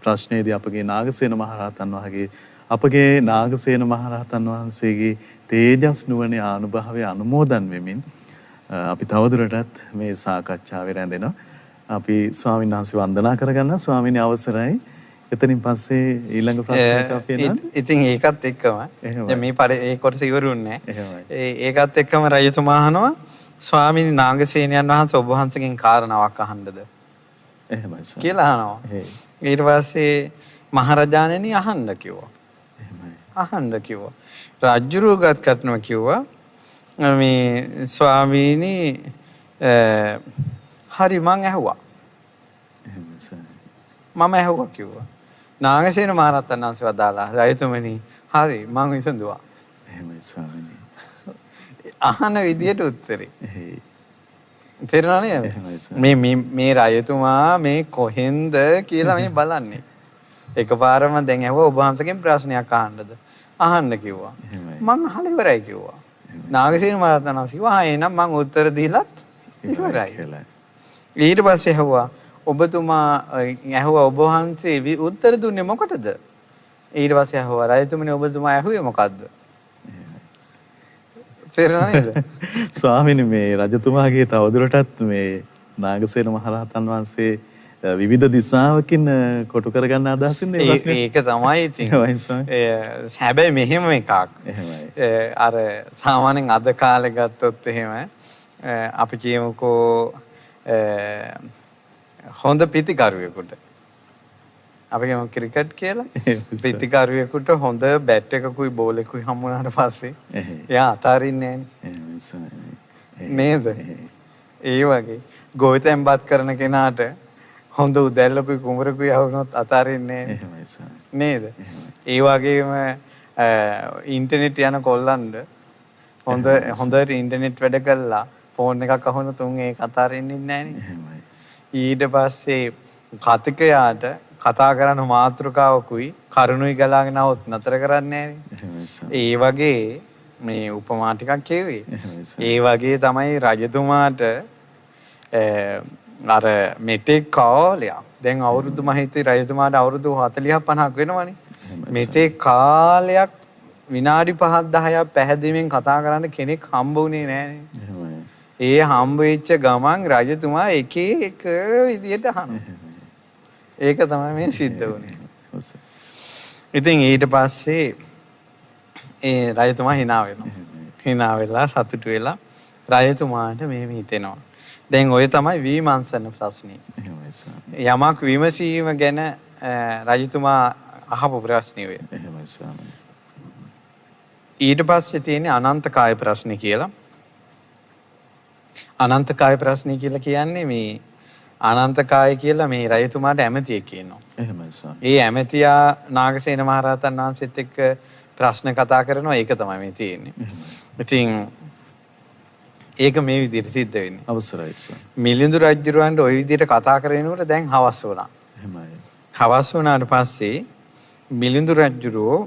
ප්‍රශ්නයේදී අපගේ නාගසේන මහරහතන් වහන්සේගේ අපගේ නාගසේන මහරහතන් වහන්සේගේ තේජස් නුවණේ ආනුභාවය අනුමෝදන් වෙමින් අපි තවදුරටත් මේ සාකච්ඡාවේ රැඳෙනවා. අපි ස්වාමීන් වහන්සේ වන්දනා කරගන්න ස්වාමීනි අවසරයි. එතනින් පස්සේ ඊළඟ ප්‍රශ්නයට අපි එනවා. ඉතින් ඒකත් එක්කම දැන් මේ ඒ කොටස ඉවරුන්නේ නැහැ. ඒකත් එක්කම රජතුමා අහනවා ස්වාමීනි නාගසේනයන් වහන්සේ ඔබ වහන්සේගෙන් කාරණාවක් අහන්නද? එහෙමයි සර්. කියලා අහනවා. ඊට පස්සේ මහරජාණෙනි අහන්න කිව්වා. එහෙමයි. අහන්න කිව්වා. රජුරුගත් කටනම කිව්වා මේ ස්වාමීනි හරි මං ඇහුවා. එහෙමයි සර්. මම ඇහුවා කිව්වා. නාගසේන මහරහතන් වහන්සේ වදාලා රජතුමනි හරි මං විසඳුවා. එහෙමයි ස්වාමීනි. අහන විදියට උත්තරේ. තේරුණා නේද? මේ රජතුමා මේ කොහෙන්ද කියලා මේ බලන්නේ. එකපාරම දැන් ඇහුවා ඔබ වහන්සේගෙන් ප්‍රශ්නයක් අහන්නද? අහන්න කිව්වා. මං අහලා ඉවරයි කිව්වා. නාගසේන මහරහතන් වහන්සේ කිව්වා එහෙනම් මං උත්තර දීලත් ඉවරයි කියලා. ඊට පස්සේ ඇහුවා ඔබතුමා ඇහුවා ඔබ වහන්සේ උත්තර දුන්නේ මොකටද? ඊට පස්සේ ඇහුවා රජතුමනි ඔබතුමා ඇහුවේ මොකද්ද? ස්වාමීනි මේ රජතුමාගේ තවදුරටත් මේ නාගසේන මහරහතන් වහන්සේ විවිධ දිශාවකින් කොටු කරගන්න අදහසින්ද මේ ප්‍රශ්නේ? ඒක තමයි ඉතින්. හැබැයි මෙහෙම එකක්. අර සාමාන්‍යයෙන් අද කාලේ ගත්තොත් එහෙම අපි කියමුකෝ හොඳ පිතිකරුවෙකුට අපි කියමු ක්‍රිකට් කියලා පිතිකරුවෙකුට හොඳ බැට් එකකුයි බෝල් එකකුයි හම්බ වුණාට පස්සේ එයා අතාරින්නේ නැහැ නේද? ඒ වගේ ගොවිතැන්පත් කරන කෙනාට හොඳ උදැල්ලකුයි කුඹරකුයි වුණොත් අතාරින්නේ නේද? ඒ වගේම ඉන්ටර්නෙට් යන කොල්ලන්ට හොඳට ඉන්ටර්නෙට් වැඩ කළා ෆෝන් එකක් අහුන තුන් ඒක අතාරින්නේ නැහැ නේ. ඊට පස්සේ කතිකයාට කතා කරන මාතෘකාවකුයි කරුණුයි ගලාගෙන આવොත් නතර කරන්නේ නැහැ. ඒ වගේ මේ උපමා ටිකක් කියුවේ. ඒ වගේ තමයි රජතුමාට අර මෙතෙක් කාලයක් දැන් අවුරුදු මම හිතේ රජතුමාට අවුරුදු 40ක් 50ක් වෙනවනේ. මෙතෙක් කාලයක් විනාඩි 5ක් 10ක් පැහැදිලිවෙන් කතා කරන්න කෙනෙක් හම්බ වුණේ නැහනේ. ඒ හම්බ වෙච්ච ගමන් රජතුමා එක එක විදියට අහනවා. ඒක තමයි මේ සිද්ධ වුනේ. ඉතින් ඊට පස්සේ ඒ රජතුමා hina වෙනවා. hina වෙලා සතුටු වෙලා රජතුමාට මෙහෙම හිතෙනවා. දැන් ඔය තමයි විමර්ශන ප්‍රශ්නේ. යමක් විමසීම ගැන රජතුමා අහපු ප්‍රශ්නේ ඔය. ඊට පස්සේ තියෙන්නේ අනන්තකාය ප්‍රශ්නේ කියලා. අනන්තකාය ප්‍රශ්නේ කියලා කියන්නේ මේ අනන්තකාය කියලා මේ රජතුමාට ඇමතියෙක් කියනවා. එහෙමයි සර්. ඒ ඇමතියා නාගසේන මහරහතන් වහන්සේත් එක්ක ප්‍රශ්න කතා කරනවා ඒක තමයි මේ තියෙන්නේ. ඉතින් ඒක මේ විදිහට සිද්ධ වෙන්නේ. අවසරයි සර්. මිලිඳු රජුරවන්ට ওই විදිහට කතා කරනකොට දැන් හවස් වුණා. එහෙමයි. හවස් වුණාට පස්සේ මිලිඳු රජුරෝ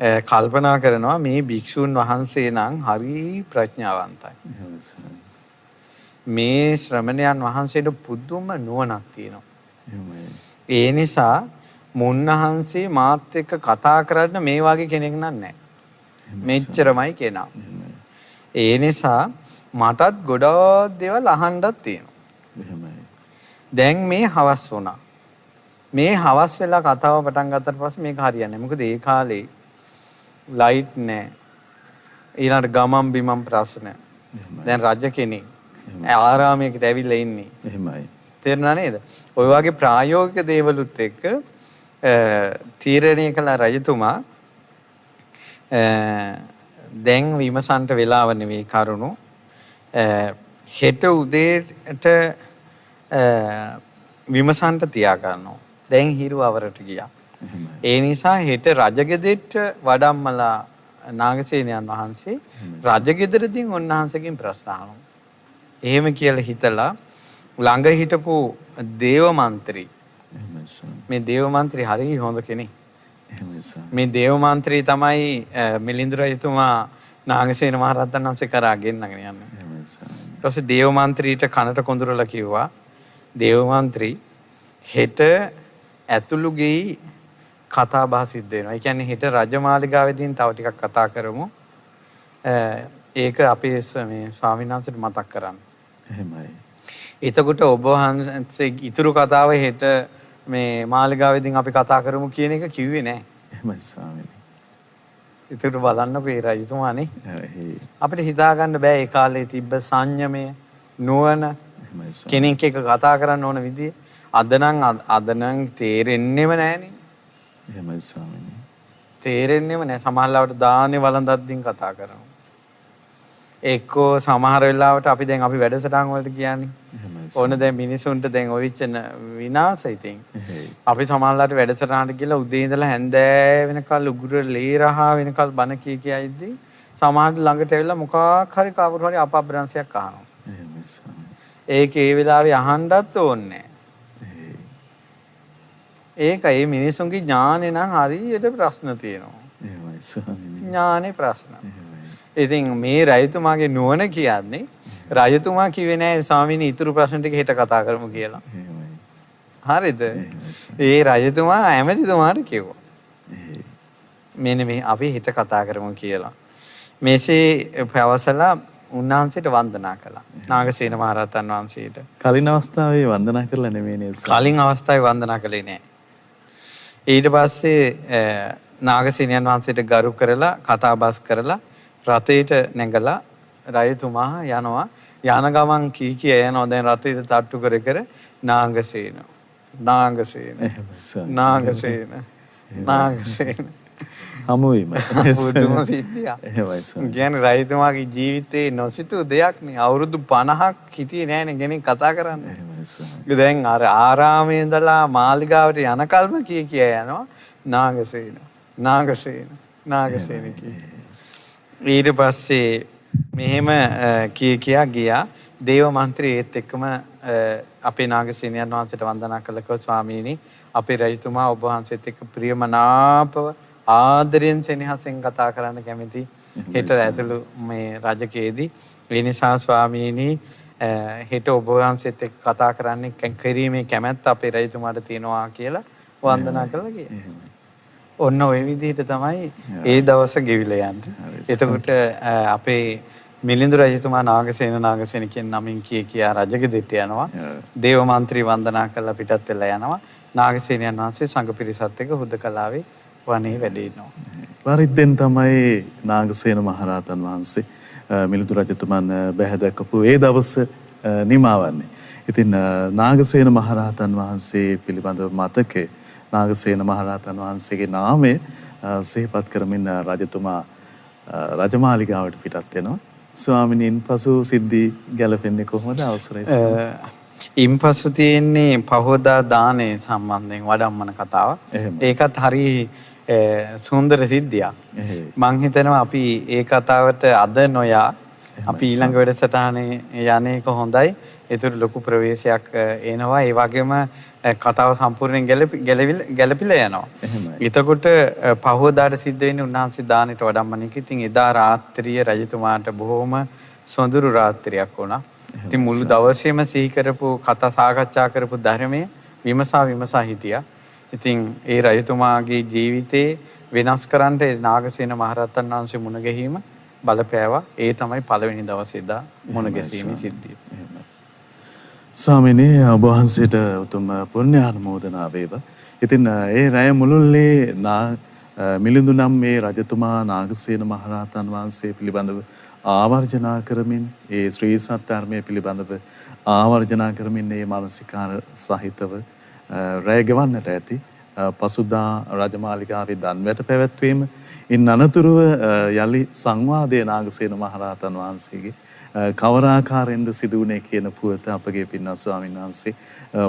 කල්පනා කරනවා මේ භික්ෂුන් වහන්සේ නම් හරි ප්‍රඥාවන්තයි. එහෙමයි සර්. මේ ශ්‍රමණයන් වහන්සේට පුදුම නුවණක් තියෙනවා. එහෙමයි. ඒ නිසා මුන්නහන්සේ මාත් එක්ක කතා කරන්න මේ වගේ කෙනෙක් නෑ. මෙච්චරමයි කෙනා. ඒ නිසා මටත් ගොඩාක් දේවල් අහන්නත් තියෙනවා. එහෙමයි. දැන් මේ හවස් වුණා. මේ හවස් වෙලා කතාව පටන් ගත්තට පස්සේ මේක හරියන්නේ නැහැ. මොකද ඒ කාලේ ලයිට් නැහැ. ඊළඟට ගමම් බිමම් ප්‍රශ්න. දැන් රජ කෙනෙක් ආරාමයකට ඇවිල්ලා ඉන්නේ. එහෙමයි. තේරුණා නේද? ඔය වගේ ප්‍රායෝගික දේවලුත් එක්ක තීරණය කළ රජතුමා දැන් විමසන්ට වෙලාව නෙවෙයි කරුණු හෙට උදේට විමසන්ට තියා ගන්නවා. දැන් හිරු අවරට ගියා. ඒ නිසා හෙට රජගෙදරට වඩම්මලා නාගසේනයන් වහන්සේ රජගෙදරදී උන්වහන්සේගෙන් ප්‍රශ්න අහනවා. එහෙම කියලා හිතලා ළඟ හිටපු දේව මන්ත්‍රී මේ දේව මන්ත්‍රී හරිය හොඳ කෙනෙක්. මේ දේව මන්ත්‍රී තමයි මිලිඳු රජතුමා නාගසේන මහරහතන් වහන්සේ කරා ගෙන්නගෙන යන්නේ. ඊට පස්සේ දේව මන්ත්‍රීට කනට කොඳුරලා කිව්වා දේව මන්ත්‍රී හෙට ඇතුළු ගෙයි කතා බහ සිද්ධ වෙනවා. ඒ කියන්නේ හෙට රජමාලිගාවේදී තව ටිකක් කතා කරමු. ඒක අපේ මේ ස්වාමීන් වහන්සේට මතක් කරන්න. එහෙමයි. එතකොට ඔබ වහන්සේ ඉතුරු කතාව හෙට මේ මාලිගාවේදී අපි කතා කරමු කියන එක කිව්වේ නෑ. එහෙමයි ස්වාමීනි. ඉතින් බලන්නකෝ ඒ රජතුමානේ. අපිට හිතා ගන්න බෑ ඒ කාලේ තිබ්බ සංයමය නුවණ කෙනෙක් එක්ක කතා කරන්න ඕන විදිය. අද නම් තේරෙන්නේම නෑනේ. එහෙමයි ස්වාමීනි. තේරෙන්නේම නෑ. සමහරවිට දානේ වළඳද්දින් කතා කරනවා. එක්කෝ සමහර වෙලාවට අපි වැඩසටහන් වලට කියන්නේ. ඕන දැන් මිනිසුන්ට දැන් ඔවිච්ච විනාශය ඉතින්. අපි සමහරවිට වැඩසටහනට ගිහලා උදේ ඉඳලා හැන්දෑ වෙනකල් උගුර ලේ රහා වෙනකල් බන කී කියයිද්දි සමහරවිට ළඟට ඇවිල්ලා මොකක් හරි කවුරු හරි අපබ්‍රංශයක් අහනවා. ඒක ඒ වෙලාවේ අහන්නත් ඕනේ නෑ. ඒක ඒ මිනිසුන්ගේ ඥානේ නම් හරියට ප්‍රශ්න තියෙනවා. එහෙමයි ස්වාමීනි. ඥානේ ප්‍රශ්න. ඉතින් මේ රජතුමාගේ නුවණ කියන්නේ රජතුමා කිව්වේ නෑ ස්වාමීනි ඉතුරු ප්‍රශ්න ටික හෙට කතා කරමු කියලා. හරිද? ඒ රජතුමා ඇමතිතුමාට කිව්වා. මෙන්න මේ අපි හෙට කතා කරමු කියලා. මෙසේ පැවසලා උන්වහන්සේට වන්දනා කළා. නාගසේන මහරහතන් වහන්සේට. කලින් අවස්ථාවේ වන්දනා කරලා නෙමෙයි නේද? කලින් අවස්ථාවේ වන්දනා කළේ නෑ. ඊට පස්සේ නාගසේනයන් වහන්සේට ගරු කරලා කතාබස් කරලා රථයට නැගලා රජතුමා යනවා. යන ගමන් කී යනවා. දැන් රථයට තට්ටු කර කර නාගසේන හමුවීම පුදුම සිද්ධියක්. කියන්නේ රජතුමාගේ ජීවිතේ නොසිතූ දෙයක් නේ. අවුරුදු 50ක් හිටියේ නෑනේ කෙනෙක් කතා කරන්න. දැන් අර ආරාමේ ඉඳලා මාලිගාවට යනකල්ම කී යනවා නාගසේන කී. ඊට පස්සේ මෙහෙම කියා ගියා. දේව මන්ත්‍රී ඒත් එක්කම අපේ නාගසේනයන් වහන්සේට වන්දනා කළකෝ ස්වාමීනි අපේ රජතුමා ඔබ වහන්සේත් එක්ක ප්‍රියමනාපව ආදරයෙන් සෙනෙහසෙන් කතා කරන්න කැමති හෙට ඇතුළු මේ රජකයේදී. ඒ නිසා ස්වාමීනි හෙට ඔබ වහන්සේත් එක්ක කතා කරන්න කිරීමේ කැමැත්ත අපේ රජතුමාට තියෙනවා කියලා වන්දනා කළා කියලා. ඔන්න ওই විදිහට තමයි ඒ දවස ගෙවිලා යන්නේ. එතකොට අපේ මිලිඳු රජතුමා නාගසේන කියන නමින් කියා රජගෙදරට යනවා. දේව මන්ත්‍රී වන්දනා කරලා පිටත් වෙලා යනවා. නාගසේනයන් වහන්සේ සංඝ පිරිසත් එක්ක හුදකලාවේ වනේ වැඩ ඉන්නවා. වරිද්දෙන් තමයි නාගසේන මහරහතන් වහන්සේ මිලිඳු රජතුමන් බැහැ දැකපු ඒ දවස නිමාවන්නේ. ඉතින් නාගසේන මහරහතන් වහන්සේ පිළිබඳව මතකේ නාගසේන මහරහතන් වහන්සේගේ නාමය සිහිපත් කරමින් රජතුමා රජමාලිගාවට පිටත් වෙනවා. ස්වාමිනීන් පසු සිද්ධි ගැලපෙන්නේ කොහොමද? අවසරයි. ඉන්පසු තියෙන්නේ පහෝදා දානේ සම්බන්ධයෙන් වඩම්මන කතාව. ඒකත් හරි සුන්දර සිද්ධියක්. මං හිතනවා අපි ඒ කතාවට අද නොයා අපි ඊළඟ වැඩසටහනේ යන්නේක හොඳයි. ඒතර ලොකු ප්‍රවේශයක් එනවා. ඒ වගේම කතාව සම්පූර්ණයෙන් ගැලපිලා යනවා. එතකොට පහවදාට සිද්ධ වෙන්නේ උන්වහන්සේ දානෙට වඩම්මන එක. ඉතින් එදා රාත්‍රිය රජතුමාට බොහොම සොඳුරු රාත්‍රියක් වුණා. ඉතින් මුළු දවසේම සිහි කරපු කතා සාකච්ඡා කරපු ධර්මයේ විමසා හිටියා. ඉතින් ඒ රජතුමාගේ ජීවිතේ වෙනස් කරන්න නාගසේන මහරහතන් වහන්සේ මුණ ගැහිම බලපෑවා. ඒ තමයි පළවෙනි දවසේ දා මුණ ගැසීමේ සිද්ධිය. ස්වාමිනේ ඔබ වහන්සේට උතුම් පුණ්‍යානුමෝදනා වේවා. ඉතින් ඒ රැය මුළුල්ලේ මිලිඳු නම් මේ රජතුමා නාගසේන මහරහතන් වහන්සේ පිළිබඳව ආවර්ජනා කරමින් ඒ ශ්‍රී සත්‍ය පිළිබඳව ආවර්ජනා කරමින් මේ මානසිකාර සහිතව රැය ගෙවන්නට ඇති. පසුදා රජමාලිගාවේ දන්වැට පැවැත්වීම ඉන් අනතුරුව යලි සංවාදයේ නාගසේන මහරහතන් වහන්සේගේ කවර ආකාරයෙන්ද සිදු වුණේ කියන පුවත අපගේ පින්වත් ස්වාමීන් වහන්සේ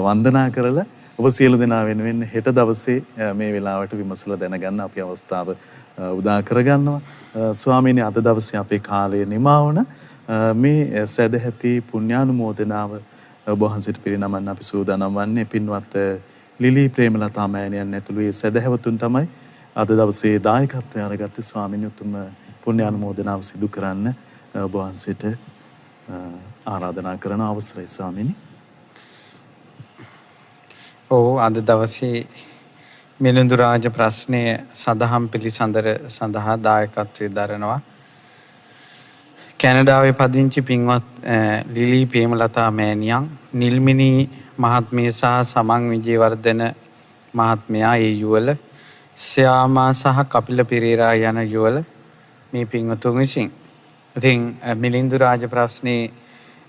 වන්දනා කරලා ඔබ සියලු දෙනා වෙනුවෙන් හෙට දවසේ මේ වෙලාවට විමසලා දැනගන්න අපි අවස්ථාව උදා කරගන්නවා. ස්වාමීනි අද දවසේ අපේ කාලය නිමා වුණ මේ සදැහැති පුණ්‍යානුමෝදනාව ඔබ වහන්සේට පිරිනමන්න අපි සූදානම් වන්නේ පින්වත් ලිලි ප්‍රේමලතා මෑණියන් ඇතුළු ඒ සදහැවතුන් තමයි අද දවසේ දායකත්වය අරගත්තේ. ස්වාමීනි උතුම් පුණ්‍යානුමෝදනාව සිදු කරන්න ඔබ වහන්සේට ආරාධනා කරන අවසරයි ස්වාමීනි. අද දවසේ මිලිඳු රාජ ප්‍රශ්නය සදහම් පිළිසඳර සඳහා දායකත්වයේ දරනවා කැනඩාවේ පදිංචි පින්වත් ලිලි ප්‍රේමලතා මෑණියන්, නිල්මිනී මහත්මිය සහ සමන් විජේවර්ධන මහත්මයා ඒ යුවල, ශ්‍යාමා සහ කපිල පෙරේරා යන යුවල මේ පින්වතුන් විසින්. ඉතින් මිලිඳු රාජ ප්‍රශ්නේ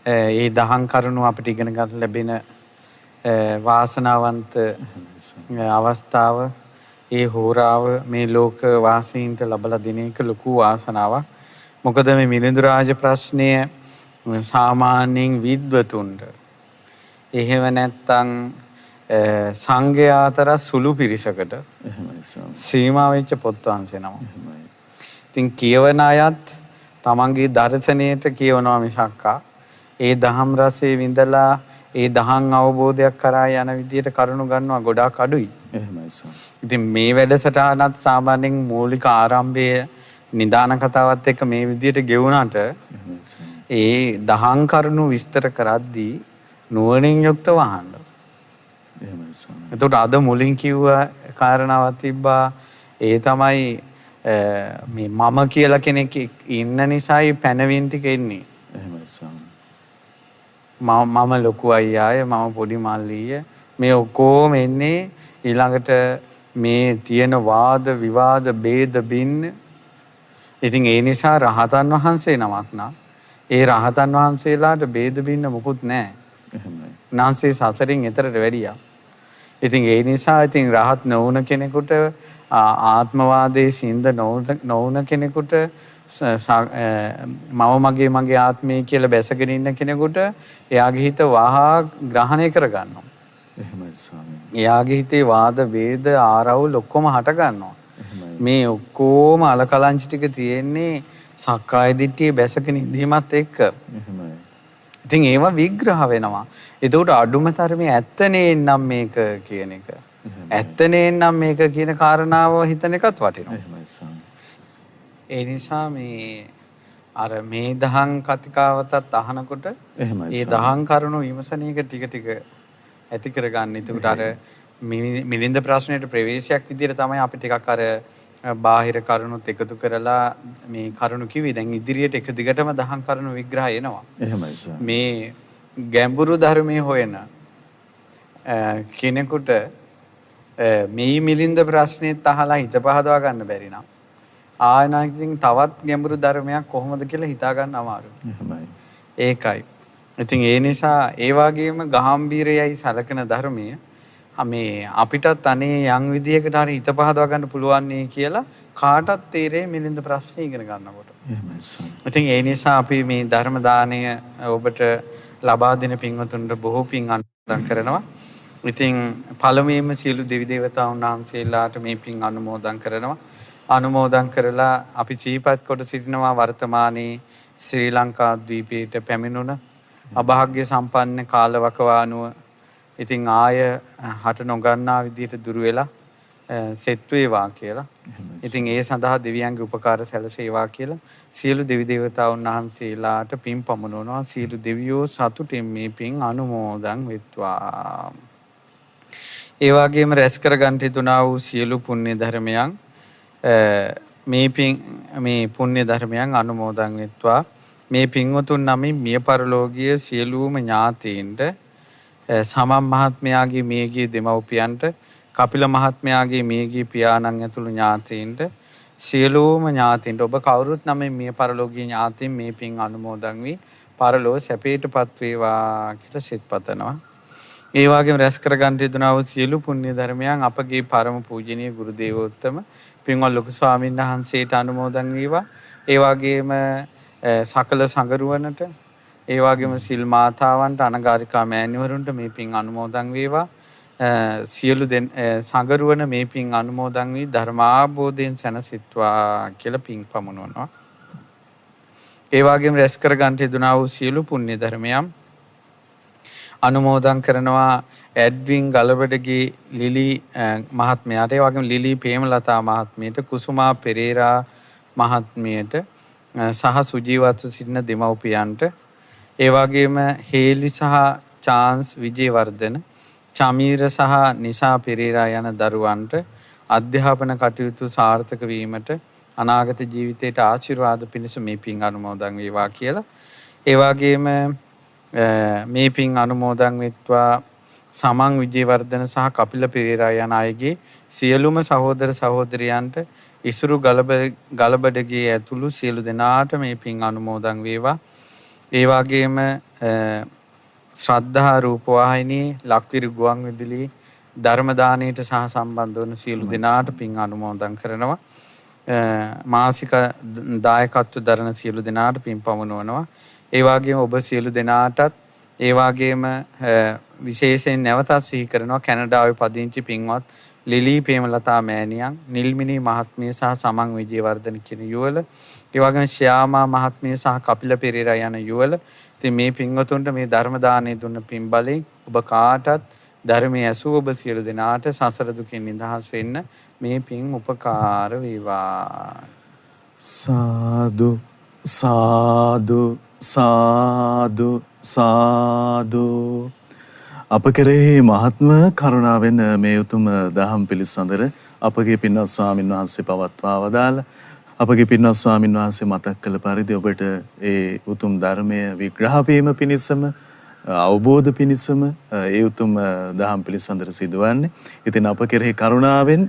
ඒ දහම් කරුණු අපිට ඉගෙන ගන්න ලැබෙන වාසනාවන්ත අවස්ථාව, ඒ හෝරාව මේ ලෝක වාසීන්ට ලබලා දෙන එක ලොකු වාසනාවක්. මොකද මේ මිලිඳු රාජ ප්‍රශ්නය සාමාන්‍යයෙන් විද්වතුන්ට එහෙම නැත්නම් සංඝයා අතර සුළු පිරිසකට සීමා වෙච්ච පොත් වංශේ නම. ඉතින් කියවන අයත් තමන්ගේ දර්ශනයට කියවනවා මිසක්කා ඒ දහම් රසයේ විඳලා ඒ දහම් අවබෝධයක් කරා යන විදියට කරුණු ගන්නවා ගොඩාක් අඩුයි. එහෙමයි සර්. ඉතින් මේ වැඩසටහනත් සාමාන්‍යයෙන් මූලික ආරම්භය නිදාන කතාවත් එක්ක මේ විදියට ගෙවුනට ඒ දහම් කරුණු විස්තර කරද්දී නුවණින් යුක්තව අහන්න. එහෙමයි සර්. එතකොට අද මුලින් කිව්ව කාරණාවක් තිබ්බා. ඒ තමයි මේ මම කියලා කෙනෙක් ඉන්න නිසායි පැනවින් ටික එන්නේ. එහෙමයි සර්. මම ලොකු අයියාය, මම පොඩි මල්ලිය, මේ ඔක්කොම එන්නේ ඊළඟට මේ තියෙන වාද විවාද ભેද බින්න. ඉතින් ඒ නිසා රහතන් වහන්සේ නමක් නා ඒ රහතන් වහන්සේලාට ભેද බින්න මොකුත් නැහැ. එහෙමයි. නාන්සේ සසරින් එතරට වැඩියා. ඉතින් ඒ නිසා ඉතින් රහත් නොවුන කෙනෙකුට ආත්මවාදයේ සිඳ නොවුන කෙනෙකුට මම මගේ ආත්මය කියලා බැසගෙන ඉන්න කෙනෙකුට එයාගේ හිත වහා ග්‍රහණය කරගන්නවා. එහෙමයි ස්වාමීනි. එයාගේ හිතේ වාද වේද ආරවුල් ඔක්කොම හට ගන්නවා. මේ ඔක්කොම අලකලංචි ටික තියෙන්නේ සක්කාය දිට්ඨිය බැසගෙන ඉඳීමත් එක්ක. එහෙමයි. ඉතින් ඒවා විග්‍රහ වෙනවා. ඒකට අඩුම තරමේ ඇත්තනේ නම් මේක කියන එක. ඇත්තනේ නම් මේක කියන කාරණාව හිතන එකත් වටිනවා. එහෙමයි ස්වාමීනි. ඒ නිසා අර මේ දහම් කතිකාවතත් අහනකොට ඒ දහම් කරුණු විමසන එක ටික ටික ඇති කරගන්න. ඒකට අර මිලින්ද ප්‍රශ්නයට ප්‍රවේශයක් විදිහට තමයි අපි ටිකක් අර බාහිර කරුණුත් එකතු කරලා මේ කරුණු කිව්වේ. දැන් ඉදිරියට එක දිගටම දහම් කරුණු විග්‍රහය එනවා. එහෙමයි සර්. මේ ගැඹුරු ධර්මයේ හොයන කෙනෙකුට මේ මිලින්ද ප්‍රශ්නෙත් අහලා හිත පහදවා ගන්න බැරි නම් ආයනාකින් තවත් ගැඹුරු ධර්මයක් කොහොමද කියලා හිතා ගන්න අමාරුයි. එහෙමයි. ඒකයි. ඉතින් ඒ නිසා ඒ වගේම ගාම්භීරයයි සලකන ධර්මයේ මේ අපිටත් අනේ යම් විදියකට හරි හිත පහදවා ගන්න පුළුවන් නේ කියලා කාටත් තේරෙයි මිලින්ද ප්‍රශ්නේ ඉගෙන ගන්නකොට. එහෙමයි සර්. ඉතින් ඒ නිසා අපි මේ ධර්ම දාණය ඔබට ලබා දෙන පින්වතුන්ට බොහෝ පින් අනුමෝදන් කරනවා. ඉතින් පළමුවෙන්ම සියලු දෙවි දේවතාවුන් වහන්සේලාට මේ පින් අනුමෝදන් කරනවා. අනුමෝදන් කරලා අපි සිහිපත් කොට සිටිනවා වර්තමානයේ ශ්‍රී ලංකා ද්වීපයට පැමිණුණ අභාග්‍ය සම්පන්න කාලවකවානුව ඉතින් ආය හට නොගන්නා විදිහට දුර වෙලා සෙට් වේවා කියලා. ඉතින් ඒ සඳහා දෙවියන්ගේ උපකාර සැලසේවා කියලා සියලු දෙවි දේවතාවුන් වහන්සේලාට පින් පමුණවනවා. සියලු දෙවියෝ සතුටින් මේ පින් අනුමෝදන් වෙත්වා. ඒ වගේම රැස් කර ගන්න තිබුණා වූ සියලු පුණ්‍ය ධර්මයන් මේ පුණ්‍ය ධර්මයන් අනුමෝදන් වෙත්වා. මේ පින්වතුන් නමින් මිය පරලෝකීය සියලුම ඥාතීන්ට සමම් මහත්මයාගේ මියගිය දෙමව්පියන්ට කපිල මහත්මයාගේ මියගිය පියාණන් ඇතුළු ඥාතීන්ට සියලුම ඥාතීන්ට ඔබ කවුරුත් නමින් මිය පරලෝකීය ඥාතීන් මේ පින් අනුමෝදන් වී පරලෝක සැපයටපත් වේවා කියලා සිත පතනවා. ඒ වගේම රැස් කර ගන්න තිබුණා වූ සියලු පුණ්‍ය ධර්මයන් අපගේ පරම පූජනීය ගුරු දේවෝත්තම පින්වත් ලොකු ස්වාමීන් වහන්සේට අනුමෝදන් වේවා. ඒ වගේම සකල සංගරුවනට ඒ වගේම සිල් මාතාවන්ට අනගාരികා මෑණිවරුන්ට මේ පින් අනුමෝදන් වේවා. සියලු සංගරුවන මේ පින් අනුමෝදන් වී ධර්මාභෝධයෙන් සැනසෙත්වා කියලා පින් පමුණවනවා. ඒ වගේම රැස් කර ගන්න තිබුණා වූ සියලු පුණ්‍ය ධර්මයන් අනුමෝදන් කරනවා ඇඩ්වින් ගලබඩගේ ලිලි මහත්මයාට, ඒ වගේම ලිලි ප්‍රේමලතා මහත්මියට, කුසුමා පෙරේරා මහත්මියට සහ සුජීවත්ව සිටින දෙමව්පියන්ට, ඒ වගේම හේලි සහ චාන්ස් විජේවර්ධන, චමීර සහ නිසා පෙරේරා යන දරුවන්ට අධ්‍යාපන කටයුතු සාර්ථක වීමට අනාගත ජීවිතයට ආශිර්වාද පිණිස මේ පින් අනුමෝදන් වේවා කියලා. ඒ වගේම මේ පින් අනුමෝදන් වෙත්වා සමන් විජේවර්ධන සහ කපිල පෙරේරා යන අයගේ සියලුම සහෝදර සහෝදරියන්ට ඉසුරු ගලබඩගේ ඇතුළු සියලු දෙනාට මේ පින් අනුමෝදන් වේවා. ඒ වගේම ශ්‍රද්ධා රූපවාහිනී ලක්විරු ගුවන් විදුලි ධර්ම දානයට සහ සම්බන්ධ වන සියලු දෙනාට පින් අනුමෝදන් කරනවා. මාසික දායකත්ව දරන සියලු දෙනාට පින් පමුණවනවා. ඒ වගේම ඔබ සියලු දෙනාටත් ඒ වගේම විශේෂයෙන් නැවතත් සිහි කරනවා කැනඩාවේ පදිංචි පින්වත් ලිලි ප්‍රේමලතා මෑණියන්, නිල්මිනී මහත්මිය සහ සමන් විජේවර්ධන කියන යුවළ, ඒ වගේම ශ්‍යාමා මහත්මිය සහ කපිල පෙරේරා යන යුවළ. ඉතින් මේ පින්වතුන්ට මේ ධර්ම දානය දුන්න පින් බලෙන් ඔබ කාටත් ධර්මයේ ඇසූ ඔබ සියලු දෙනාට සසර දුකින් නිදහස් වෙන්න මේ පින් උපකාර වේවා. සාදු සාදු සාදු සාදු. අප කෙරෙහි මහත්ම කරුණාවෙන් මේ උතුම් දහම් පිළිසඳර අපගේ පින්වත් ස්වාමින් වහන්සේ පවත්වා වදාළ අපගේ පින්වත් ස්වාමින් වහන්සේ මතක් කළ පරිදි ඔබට ඒ උතුම් ධර්මය විග්‍රහ වීම පිණිසම අවබෝධ පිණිසම ඒ උතුම් දහම් පිළිසඳර සිදුවන්නේ. ඉතින් අප කෙරෙහි කරුණාවෙන්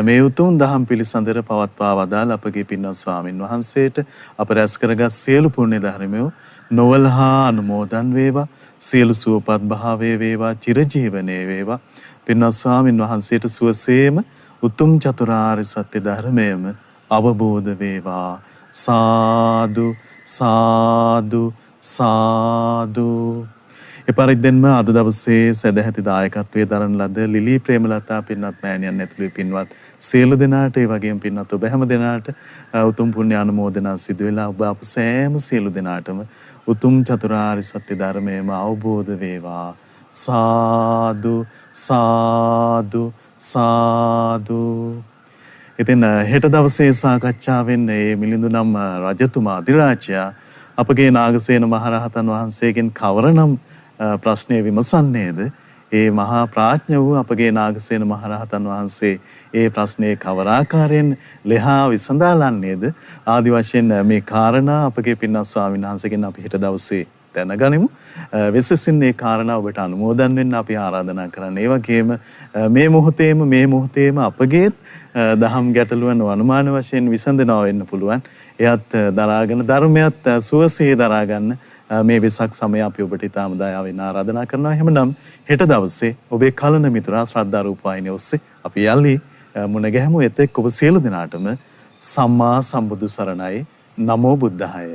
මේ උතුම් දහම් පිළිසඳර පවත්වා වදාළ අපගේ පින්වත් ස්වාමින් වහන්සේට අප රැස් කරගත් සියලු පුණ්‍ය ධර්මයෝ නොවලහා අනුමෝදන් වේවා. සියලු සුවපත් භාවයේ වේවා, චිරජීවනයේ වේවා. පින්වත් ස්වාමින් වහන්සේට සුවසේම උතුම් චතුරාර්ය සත්‍ය ධර්මයම අවබෝධ වේවා. සාදු සාදු සාදු. එපරිද්දෙන්ම අද දවසේ සදැහැති දායකත්වයේ දරන ලද ලිලි ප්‍රේමලතා පින්වත් මෑණියන් ඇතුළු පින්වත් සියලු දෙනාට, ඒ වගේම පින්වත් ඔබ හැම දෙනාට උතුම් පුණ්‍ය අනුමෝදනා සිදු වෙලා ඔබ අප සෑම සියලු දෙනාටම උතුම් චතුරාර්ය සත්‍ය ධර්මයම අවබෝධ වේවා. සාදු සාදු සාදු. ඉතින් හෙට දවසේ සාකච්ඡාවෙන් මේ මිලිඳු නම් රජතුමා අධිරාජයා අපගේ නාගසේන මහරහතන් වහන්සේගෙන් කවරනම් ප්‍රශ්නය විමසන්නේද? ඒ මහා ප්‍රඥ වූ අපගේ නාගසේන මහරහතන් වහන්සේ ඒ ප්‍රශ්නේ කවර ආකාරයෙන් ලෙහා විසඳාලන්නේද? ආදි වශයෙන් මේ කාරණා අපගේ පින්වත් ස්වාමීන් වහන්සේගෙන් අපි හෙට දවසේ දැනගනිමු. විශේෂයෙන් මේ කාරණා ඔබට අනුමෝදන් වෙන්න අපි ආරාධනා කරන්නේ. ඒ වගේම මේ මොහොතේම අපගේ දහම් ගැටලුවන් අනුමාන වශයෙන් විසඳනවා වෙන්න පුළුවන්. එයත් දරාගෙන ධර්මයත් සුවසේ දරාගන්න මේ වෙසක් සමය අපි ඔබට ඉතාම දයාවෙන් ආරාධනා කරනවා. එහෙමනම් හෙට දවසේ ඔබේ කලන මිතුරා ශ්‍රද්ධා රූපවාහිනිය ඔස්සේ අපි යලි මුණ ගැහෙමු. එතෙක් ඔබ සියලු දෙනාටම සම්මා සම්බුදු සරණයි. නමෝ බුද්ධාය.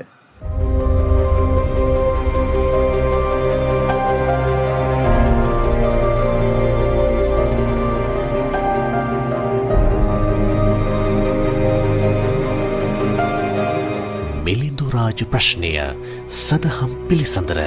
රාජ ප්‍රශ්නය සදහම් පිළිසඳර